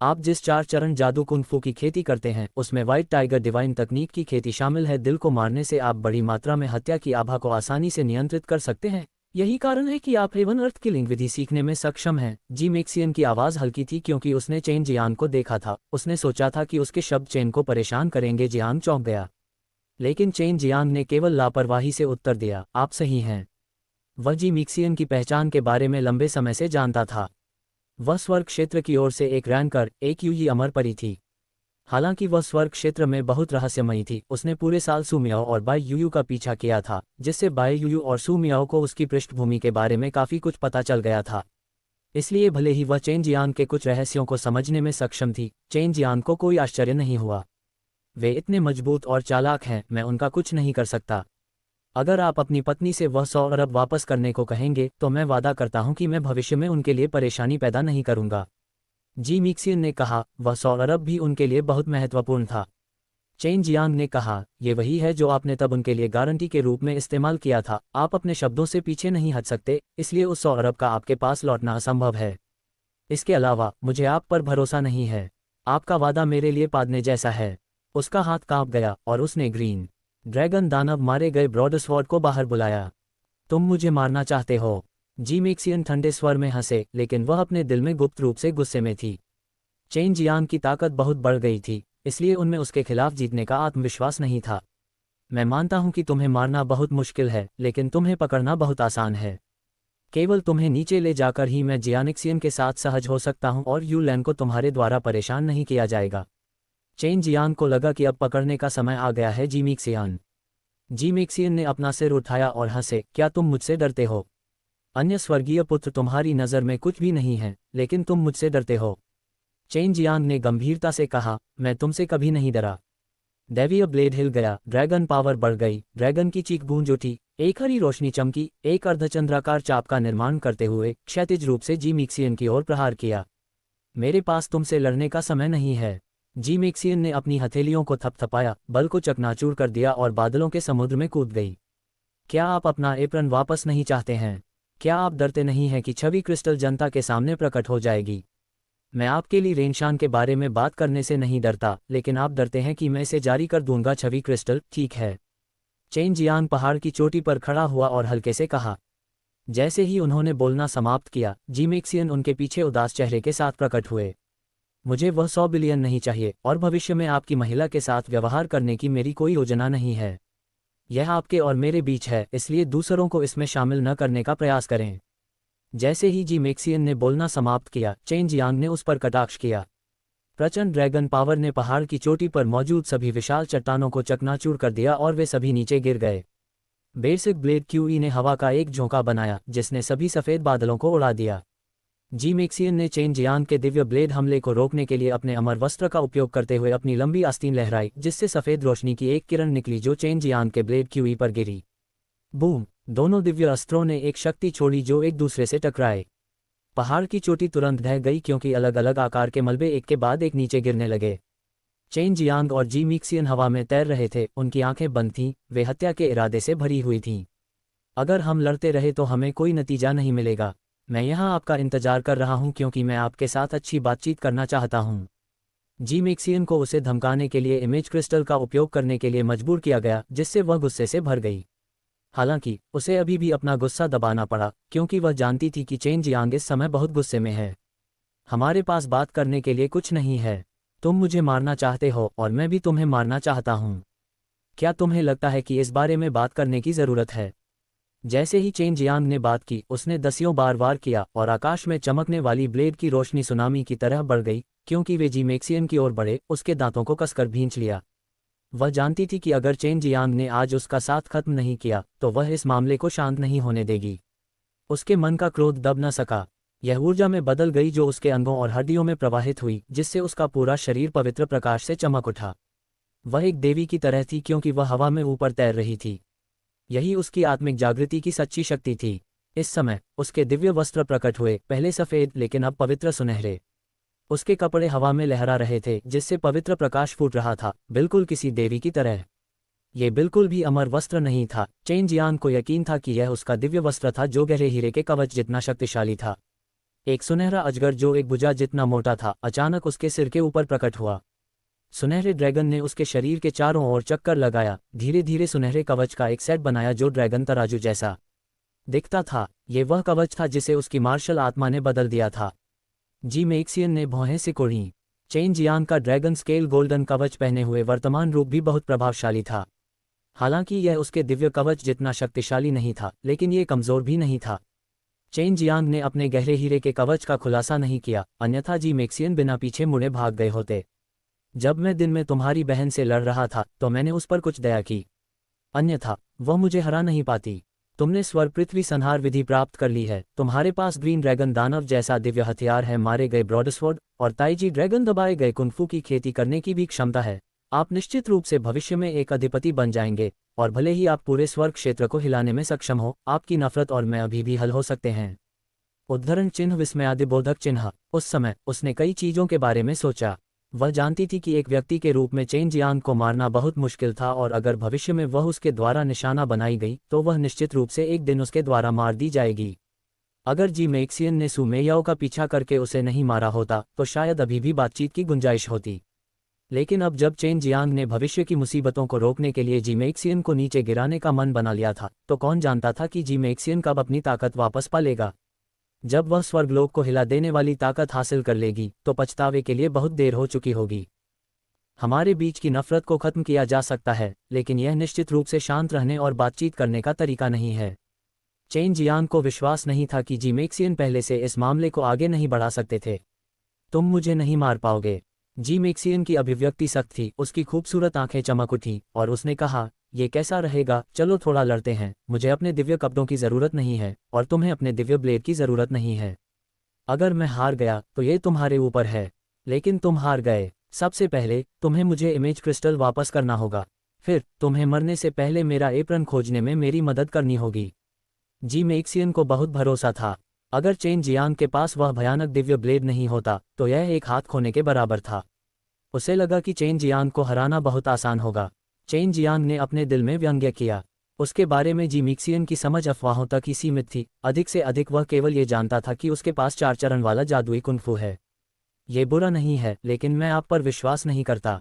A: आप जिस 4 चरण जादू कुंग-फू की खेती करते हैं उसमें व्हाइट टाइगर डिवाइन तकनीक की खेती शामिल है। दिल को मारने से आप बड़ी मात्रा में हत्या की आभा को आसानी से नियंत्रित कर सकते हैं। यही कारण है कि आप हेवन अर्थ किलिंग विधि सीखने में सक्षम हैं। जीमेक्सियन की आवाज़ हल्की थी क्योंकि उसने चेन जियांग को देखा था। उसने सोचा था कि उसके शब्द चेन को परेशान करेंगे। जियांग चौंक गया, लेकिन चेन जियांग ने केवल लापरवाही से उत्तर दिया, आप सही हैं। वह जीमेक्सियन की पहचान के बारे में लंबे समय से जानता था। वह स्वर्ग क्षेत्र की ओर से एक रैंकर, एक यूयी अमर परी थी। हालांकि वह स्वर्ग क्षेत्र में बहुत रहस्यमयी थी। उसने पूरे साल सुमियाओ और बाई यूयू का पीछा किया था, जिससे बाई यूयू और सुमियाओ को उसकी पृष्ठभूमि के बारे में काफ़ी कुछ पता चल गया था। इसलिए भले ही वह चेन जियांग के कुछ रहस्यों को समझने में सक्षम थी, चेन जियांग को कोई आश्चर्य नहीं हुआ। वे इतने मजबूत और चालाक हैं, मैं उनका कुछ नहीं कर सकता। अगर आप अपनी पत्नी से वह 100 अरब वापस करने को कहेंगे तो मैं वादा करता हूं कि मैं भविष्य में उनके लिए परेशानी पैदा नहीं करूंगा। जीमेक्सियन ने कहा, वह 100 अरब भी उनके लिए बहुत महत्वपूर्ण था। चेन जियांग ने कहा, ये वही है जो आपने तब उनके लिए गारंटी के रूप में इस्तेमाल किया था। आप अपने शब्दों से पीछे नहीं हट सकते, इसलिए उस 100 अरब का आपके पास लौटना असंभव है। इसके अलावा मुझे आप पर भरोसा नहीं है। आपका वादा मेरे लिए पादने जैसा है। उसका हाथ कांप गया और उसने ग्रीन ड्रैगन दानव मारे गए ब्रॉडस्वॉर्ड को बाहर बुलाया। तुम मुझे मारना चाहते हो? जीमेक्सियन ठंडे स्वर में हंसे, लेकिन वह अपने दिल में गुप्त रूप से गुस्से में थी। चेन जियांग की ताकत बहुत बढ़ गई थी, इसलिए उनमें उसके खिलाफ जीतने का आत्मविश्वास नहीं था। मैं मानता हूं कि तुम्हें मारना बहुत मुश्किल है, लेकिन तुम्हें पकड़ना बहुत आसान है। केवल तुम्हें नीचे ले जाकर ही मैं जियानिक्सियन के साथ सहज हो सकता हूं और यूलैन को तुम्हारे द्वारा परेशान नहीं किया जाएगा। चेन जियांग को लगा कि अब पकड़ने का समय आ गया है। जीमेक्सियन ने अपना सिर उठाया और हंसे, क्या तुम मुझसे डरते हो? अन्य स्वर्गीय पुत्र तुम्हारी नज़र में कुछ भी नहीं है, लेकिन तुम मुझसे डरते हो। चेन जियांग ने गंभीरता से कहा, मैं तुमसे कभी नहीं डरा। दैवीय ब्लेड हिल गया, ड्रैगन पावर बढ़ गई, ड्रैगन की चीख गूंज उठी, एक हरी रोशनी चमकी, एक अर्धचंद्राकार चाप का निर्माण करते हुए क्षैतिज रूप से जीमेक्सियन की ओर प्रहार किया। मेरे पास तुमसे लड़ने का समय नहीं है। जीमेक्सियन ने अपनी हथेलियों को थपथपाया, बल को चकनाचूर कर दिया और बादलों के समुद्र में कूद गई। क्या आप अपना एप्रन वापस नहीं चाहते हैं? क्या आप डरते नहीं हैं कि छवि क्रिस्टल जनता के सामने प्रकट हो जाएगी? मैं आपके लिए रेनशान के बारे में बात करने से नहीं डरता, लेकिन आप डरते हैं कि मैं इसे जारी कर दूंगा। छवि क्रिस्टल, ठीक है। चेन जियांग पहाड़ की चोटी पर खड़ा हुआ और हल्के से कहा, जैसे ही उन्होंने बोलना समाप्त किया, जीमेक्सियन उनके पीछे उदास चेहरे के साथ प्रकट हुए। मुझे वह 100 बिलियन नहीं चाहिए और भविष्य में आपकी महिला के साथ व्यवहार करने की मेरी कोई योजना नहीं है। यह आपके और मेरे बीच है, इसलिए दूसरों को इसमें शामिल न करने का प्रयास करें। जैसे ही जीमेक्सियन ने बोलना समाप्त किया, चेन जियांग ने उस पर कटाक्ष किया। प्रचंड ड्रैगन पावर ने पहाड़ की चोटी पर मौजूद सभी विशाल चट्टानों को चकनाचूर कर दिया और वे सभी नीचे गिर गए। बेसिक ब्लेड क्यूई ने हवा का एक झोंका बनाया जिसने सभी सफ़ेद बादलों को उड़ा दिया। जीमेक्सियन ने चेन जियांग के दिव्य ब्लेड हमले को रोकने के लिए अपने अमर वस्त्र का उपयोग करते हुए अपनी लंबी आस्तीन लहराई, जिससे सफ़ेद रोशनी की एक किरण निकली जो चेन जियांग के ब्लेड क्यूई पर गिरी। बूम! दोनों दिव्य अस्त्रों ने एक शक्ति छोड़ी जो एक दूसरे से टकराए। पहाड़ की चोटी तुरंत ढह गई क्योंकि अलग अलग आकार के मलबे एक के बाद एक नीचे गिरने लगे। चेन जियांग और जीमेक्सियन हवा में तैर रहे थे, उनकी आंखें बंद थीं, वे हत्या के इरादे से भरी हुई थीं। अगर हम लड़ते रहे तो हमें कोई नतीजा नहीं मिलेगा। मैं यहाँ आपका इंतजार कर रहा हूँ क्योंकि मैं आपके साथ अच्छी बातचीत करना चाहता हूँ। जीमेक्सियन को उसे धमकाने के लिए इमेज क्रिस्टल का उपयोग करने के लिए मजबूर किया गया, जिससे वह गुस्से से भर गई। हालांकि उसे अभी भी अपना गुस्सा दबाना पड़ा क्योंकि वह जानती थी कि चेन जियांग इस समय बहुत गुस्से में है। हमारे पास बात करने के लिए कुछ नहीं है। तुम मुझे मारना चाहते हो और मैं भी तुम्हें मारना चाहता हूँ। क्या तुम्हें लगता है कि इस बारे में बात करने की ज़रूरत है? जैसे ही चेन जियांग ने बात की, उसने दसियों बार वार किया और आकाश में चमकने वाली ब्लेड की रोशनी सुनामी की तरह बढ़ गई। क्योंकि वे जीमेक्सियन की ओर बढ़े, उसके दांतों को कसकर भींच लिया। वह जानती थी कि अगर चेन जियांग ने आज उसका साथ खत्म नहीं किया तो वह इस मामले को शांत नहीं होने देगी। उसके मन का क्रोध दब न सका। यह ऊर्जा में बदल गई जो उसके अंगों और हड्डियों में प्रवाहित हुई, जिससे उसका पूरा शरीर पवित्र प्रकाश से चमक उठा। वह एक देवी की तरह थी क्योंकि वह हवा में ऊपर तैर रही थी। यही उसकी आत्मिक जागृति की सच्ची शक्ति थी। इस समय उसके दिव्य वस्त्र प्रकट हुए, पहले सफ़ेद लेकिन अब पवित्र सुनहरे। उसके कपड़े हवा में लहरा रहे थे जिससे पवित्र प्रकाश फूट रहा था, बिल्कुल किसी देवी की तरह। ये बिल्कुल भी अमर वस्त्र नहीं था। चेन जियांग को यकीन था कि यह उसका दिव्य वस्त्र था जो गहरे हीरे के कवच जितना शक्तिशाली था। एक सुनहरा अजगर जो एक भुजा जितना मोटा था, अचानक उसके सिर के ऊपर प्रकट हुआ। सुनहरे ड्रैगन ने उसके शरीर के चारों ओर चक्कर लगाया, धीरे धीरे सुनहरे कवच का एक सेट बनाया जो ड्रैगन तराजू जैसा दिखता था। ये वह कवच था जिसे उसकी मार्शल आत्मा ने बदल दिया था। जीमेक्सियन ने भौहें सिकोड़ी। चेन जियांग का ड्रैगन स्केल गोल्डन कवच पहने हुए वर्तमान रूप भी बहुत प्रभावशाली था। हालांकि यह उसके दिव्य कवच जितना शक्तिशाली नहीं था, लेकिन ये कमज़ोर भी नहीं था। चेन जियांग ने अपने गहरे हीरे के कवच का खुलासा नहीं किया, अन्यथा जीमेक्सियन बिना पीछे मुड़े भाग गए होते। जब मैं दिन में तुम्हारी बहन से लड़ रहा था तो मैंने उस पर कुछ दया की, अन्यथा वह मुझे हरा नहीं पाती। तुमने स्वर पृथ्वी संहार विधि प्राप्त कर ली है। तुम्हारे पास ग्रीन ड्रैगन दानव जैसा दिव्य हथियार है, मारे गए ब्रॉडस्वर्ड और ताइजी ड्रैगन दबाए गए कुंफू की खेती करने की भी क्षमता है। आप निश्चित रूप से भविष्य में एक अधिपति बन जाएंगे और भले ही आप पूरे स्वर्ग क्षेत्र को हिलाने में सक्षम हो, आपकी नफरत और मैं अभी भी हल हो सकते हैं। उद्धरण चिन्ह विस्मयादिबोधक चिन्ह। उस समय उसने कई चीज़ों के बारे में सोचा। वह जानती थी कि एक व्यक्ति के रूप में चेन जियांग को मारना बहुत मुश्किल था और अगर भविष्य में वह उसके द्वारा निशाना बनाई गई तो वह निश्चित रूप से एक दिन उसके द्वारा मार दी जाएगी। अगर जीमेक्सियन ने सु मेयाओ का पीछा करके उसे नहीं मारा होता तो शायद अभी भी बातचीत की गुंजाइश होती। लेकिन अब जब चेन जियांग ने भविष्य की मुसीबतों को रोकने के लिए जीमेक्सियन को नीचे गिराने का मन बना लिया था, तो कौन जानता था कि जीमेक्सियन कब अपनी ताकत वापस पा लेगा। जब वह स्वर्गलोक को हिला देने वाली ताकत हासिल कर लेगी तो पछतावे के लिए बहुत देर हो चुकी होगी। हमारे बीच की नफरत को खत्म किया जा सकता है, लेकिन यह निश्चित रूप से शांत रहने और बातचीत करने का तरीका नहीं है। चेन जियांग को विश्वास नहीं था कि जीमेक्सियन पहले से इस मामले को आगे नहीं बढ़ा सकते थे। तुम मुझे नहीं मार पाओगे। जीमेक्सियन की अभिव्यक्ति सख्त थी, उसकी खूबसूरत आंखें चमक उठी और उसने कहा, ये कैसा रहेगा, चलो थोड़ा लड़ते हैं। मुझे अपने दिव्य कपड़ों की ज़रूरत नहीं है और तुम्हें अपने दिव्य ब्लेड की ज़रूरत नहीं है। अगर मैं हार गया तो ये तुम्हारे ऊपर है, लेकिन तुम हार गए। सबसे पहले तुम्हें मुझे इमेज क्रिस्टल वापस करना होगा, फिर तुम्हें मरने से पहले मेरा एप्रन खोजने में मेरी मदद करनी होगी। जीमेक्सियन को बहुत भरोसा था। अगर चेन जियांग के पास वह भयानक दिव्य ब्लेड नहीं होता तो यह एक हाथ खोने के बराबर था। उसे लगा कि चेन जियांग को हराना बहुत आसान होगा। चेन जियांग ने अपने दिल में व्यंग्य किया। उसके बारे में जीमेक्सियन की समझ अफवाहों तक ही सीमित थी। अधिक से अधिक वह केवल ये जानता था कि उसके पास 4 चरण वाला जादुई कुंफू है। ये बुरा नहीं है, लेकिन मैं आप पर विश्वास नहीं करता।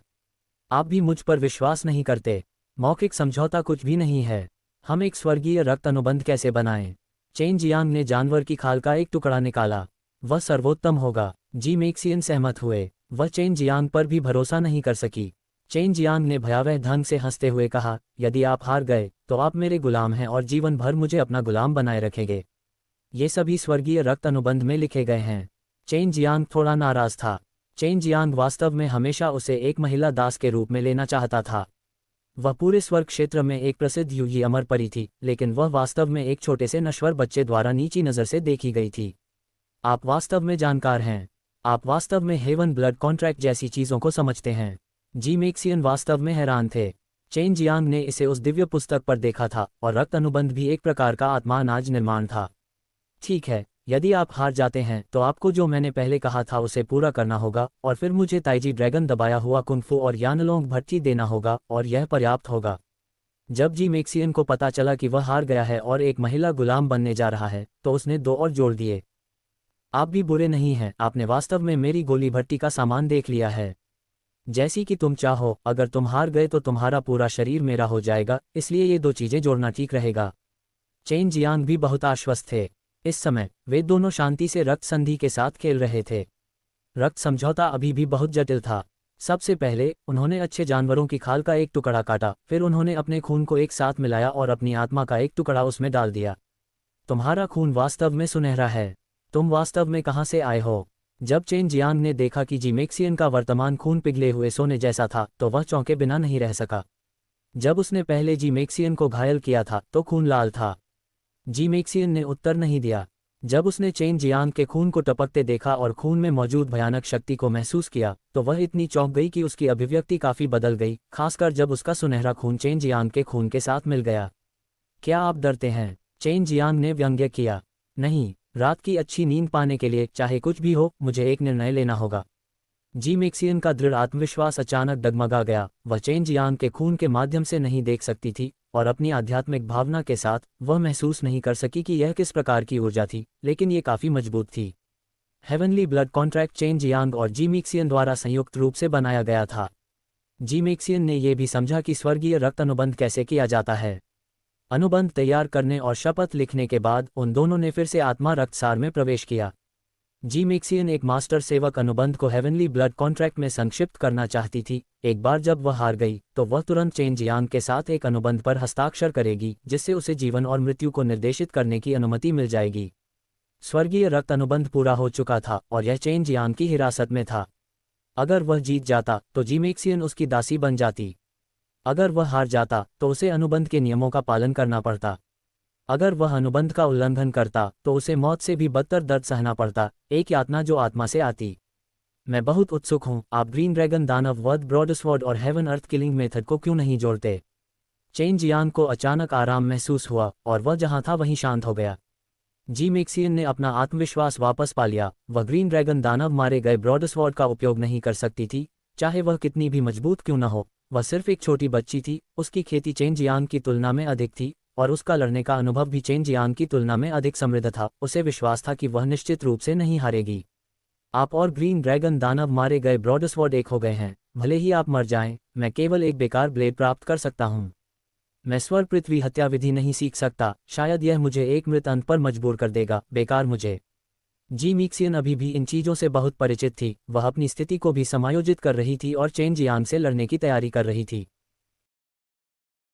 A: आप भी मुझ पर विश्वास नहीं करते। मौखिक समझौता कुछ भी नहीं है। हम एक स्वर्गीय रक्त अनुबंध कैसे बनाएं? चेन जियांग ने जानवर की खाल का एक टुकड़ा निकाला। वह सर्वोत्तम होगा। जी मेक्सियन सहमत हुए। वह चेन जियांग पर भी भरोसा नहीं कर सकी। चेन जियांग ने भयावह ढंग से हंसते हुए कहा, यदि आप हार गए तो आप मेरे गुलाम हैं और जीवन भर मुझे अपना गुलाम बनाए रखेंगे। ये सभी स्वर्गीय रक्त अनुबंध में लिखे गए हैं। चेन जियांग थोड़ा नाराज था। चेन जियांग वास्तव में हमेशा उसे एक महिला दास के रूप में लेना चाहता था। वह पूरे स्वर्ग क्षेत्र में एक प्रसिद्ध युगी अमर परी थी, लेकिन वह वास्तव में एक छोटे से नश्वर बच्चे द्वारा नीची नज़र से देखी गई थी। आप वास्तव में जानकार हैं। आप वास्तव में हेवन ब्लड कॉन्ट्रैक्ट जैसी चीज़ों को समझते हैं। जी मेक्सियन वास्तव में हैरान थे। चेन जियांग ने इसे उस दिव्य पुस्तक पर देखा था और रक्त अनुबंध भी एक प्रकार का आत्मा अनाज निर्माण था। ठीक है, यदि आप हार जाते हैं तो आपको जो मैंने पहले कहा था उसे पूरा करना होगा, और फिर मुझे ताइजी ड्रैगन दबाया हुआ कुंफू और यानलोंग भट्टी देना होगा, और यह पर्याप्त होगा। जब जी मेक्सियन को पता चला कि वह हार गया है और एक महिला गुलाम बनने जा रहा है, तो उसने 2 और जोड़ दिए। आप भी बुरे नहीं हैं, आपने वास्तव में मेरी गोली भट्टी का सामान देख लिया है। जैसी कि तुम चाहो, अगर तुम हार गए तो तुम्हारा पूरा शरीर मेरा हो जाएगा, इसलिए ये 2 चीज़ें जोड़ना ठीक रहेगा। चेन जियांग भी बहुत आश्वस्त थे। इस समय वे दोनों शांति से रक्त संधि के साथ खेल रहे थे। रक्त समझौता अभी भी बहुत जटिल था। सबसे पहले उन्होंने अच्छे जानवरों की खाल का एक टुकड़ा काटा, फिर उन्होंने अपने खून को एक साथ मिलाया और अपनी आत्मा का एक टुकड़ा उसमें डाल दिया। तुम्हारा खून वास्तव में सुनहरा है। तुम वास्तव में कहाँ से आए हो? जब चेन जियांग ने देखा कि जी मेक्सियन का वर्तमान खून पिघले हुए सोने जैसा था, तो वह चौंके बिना नहीं रह सका। जब उसने पहले जी मेक्सियन को घायल किया था तो खून लाल था। जी मेक्सियन ने उत्तर नहीं दिया। जब उसने चेन जियांग के खून को टपकते देखा और खून में मौजूद भयानक शक्ति को महसूस किया, तो वह इतनी चौंक गई कि उसकी अभिव्यक्ति काफ़ी बदल गई, खासकर जब उसका सुनहरा खून चेन जियांग के खून के साथ मिल गया। क्या आप डरते हैं? चेन जियांग ने व्यंग्य किया। नहीं, रात की अच्छी नींद पाने के लिए चाहे कुछ भी हो, मुझे एक निर्णय लेना होगा। जी मेक्सियन का दृढ़ आत्मविश्वास अचानक डगमगा गया। वह चेन जियांग के खून के माध्यम से नहीं देख सकती थी, और अपनी आध्यात्मिक भावना के साथ वह महसूस नहीं कर सकी कि यह किस प्रकार की ऊर्जा थी, लेकिन ये काफ़ी मजबूत थी। Heavenly blood contract chain Jiang और जी मेक्सियन द्वारा संयुक्त रूप से बनाया गया था। जी मेक्सियन ने यह भी समझा कि स्वर्गीय रक्त अनुबंध कैसे किया जाता है। अनुबंध तैयार करने और शपथ लिखने के बाद उन दोनों ने फिर से आत्मा रक्तसार में प्रवेश किया। जी मेक्सियन एक मास्टर सेवक अनुबंध को हेवनली ब्लड कॉन्ट्रैक्ट में संक्षिप्त करना चाहती थी। एक बार जब वह हार गई तो वह तुरंत चेन जियांग के साथ एक अनुबंध पर हस्ताक्षर करेगी, जिससे उसे जीवन और मृत्यु को निर्देशित करने की अनुमति मिल जाएगी। स्वर्गीय रक्त अनुबंध पूरा हो चुका था और यह चेन जियांग की हिरासत में था। अगर वह जीत जाता तो जी मेक्सियन उसकी दासी बन जाती। अगर वह हार जाता तो उसे अनुबंध के नियमों का पालन करना पड़ता। अगर वह अनुबंध का उल्लंघन करता तो उसे मौत से भी बदतर दर्द सहना पड़ता, एक यातना जो आत्मा से आती। मैं बहुत उत्सुक हूँ, आप ग्रीन ड्रैगन दानव वध ब्रॉडस्वर्ड और हेवन अर्थ किलिंग मेथड को क्यों नहीं जोड़ते? चेन जियांग को अचानक आराम महसूस हुआ और वह जहाँ था वहीं शांत हो गया। जी मेक्सियन ने अपना आत्मविश्वास वापस पा लिया। वह ग्रीन ड्रैगन दानव मारे गए ब्रॉडस्वर्ड का उपयोग नहीं कर सकती थी, चाहे वह कितनी भी मजबूत क्यों न हो। वह सिर्फ एक छोटी बच्ची थी, उसकी खेती चेन जियांग की तुलना में अधिक थी, और उसका लड़ने का अनुभव भी चेन जियांग की तुलना में अधिक समृद्ध था। उसे विश्वास था कि वह निश्चित रूप से नहीं हारेगी। आप और ग्रीन ड्रैगन दानव मारे गए ब्रॉडस्वर्ड एक हो गए हैं। भले ही आप मर जाएं, मैं केवल एक बेकार ब्लेड प्राप्त कर सकता हूं। मैं स्वर पृथ्वी हत्या विधि नहीं सीख सकता, शायद यह मुझे एक मृत अंत पर मजबूर कर देगा, बेकार मुझे। जी मेक्सियन अभी भी इन चीज़ों से बहुत परिचित थी। वह अपनी स्थिति को भी समायोजित कर रही थी और चेन जियांग से लड़ने की तैयारी कर रही थी।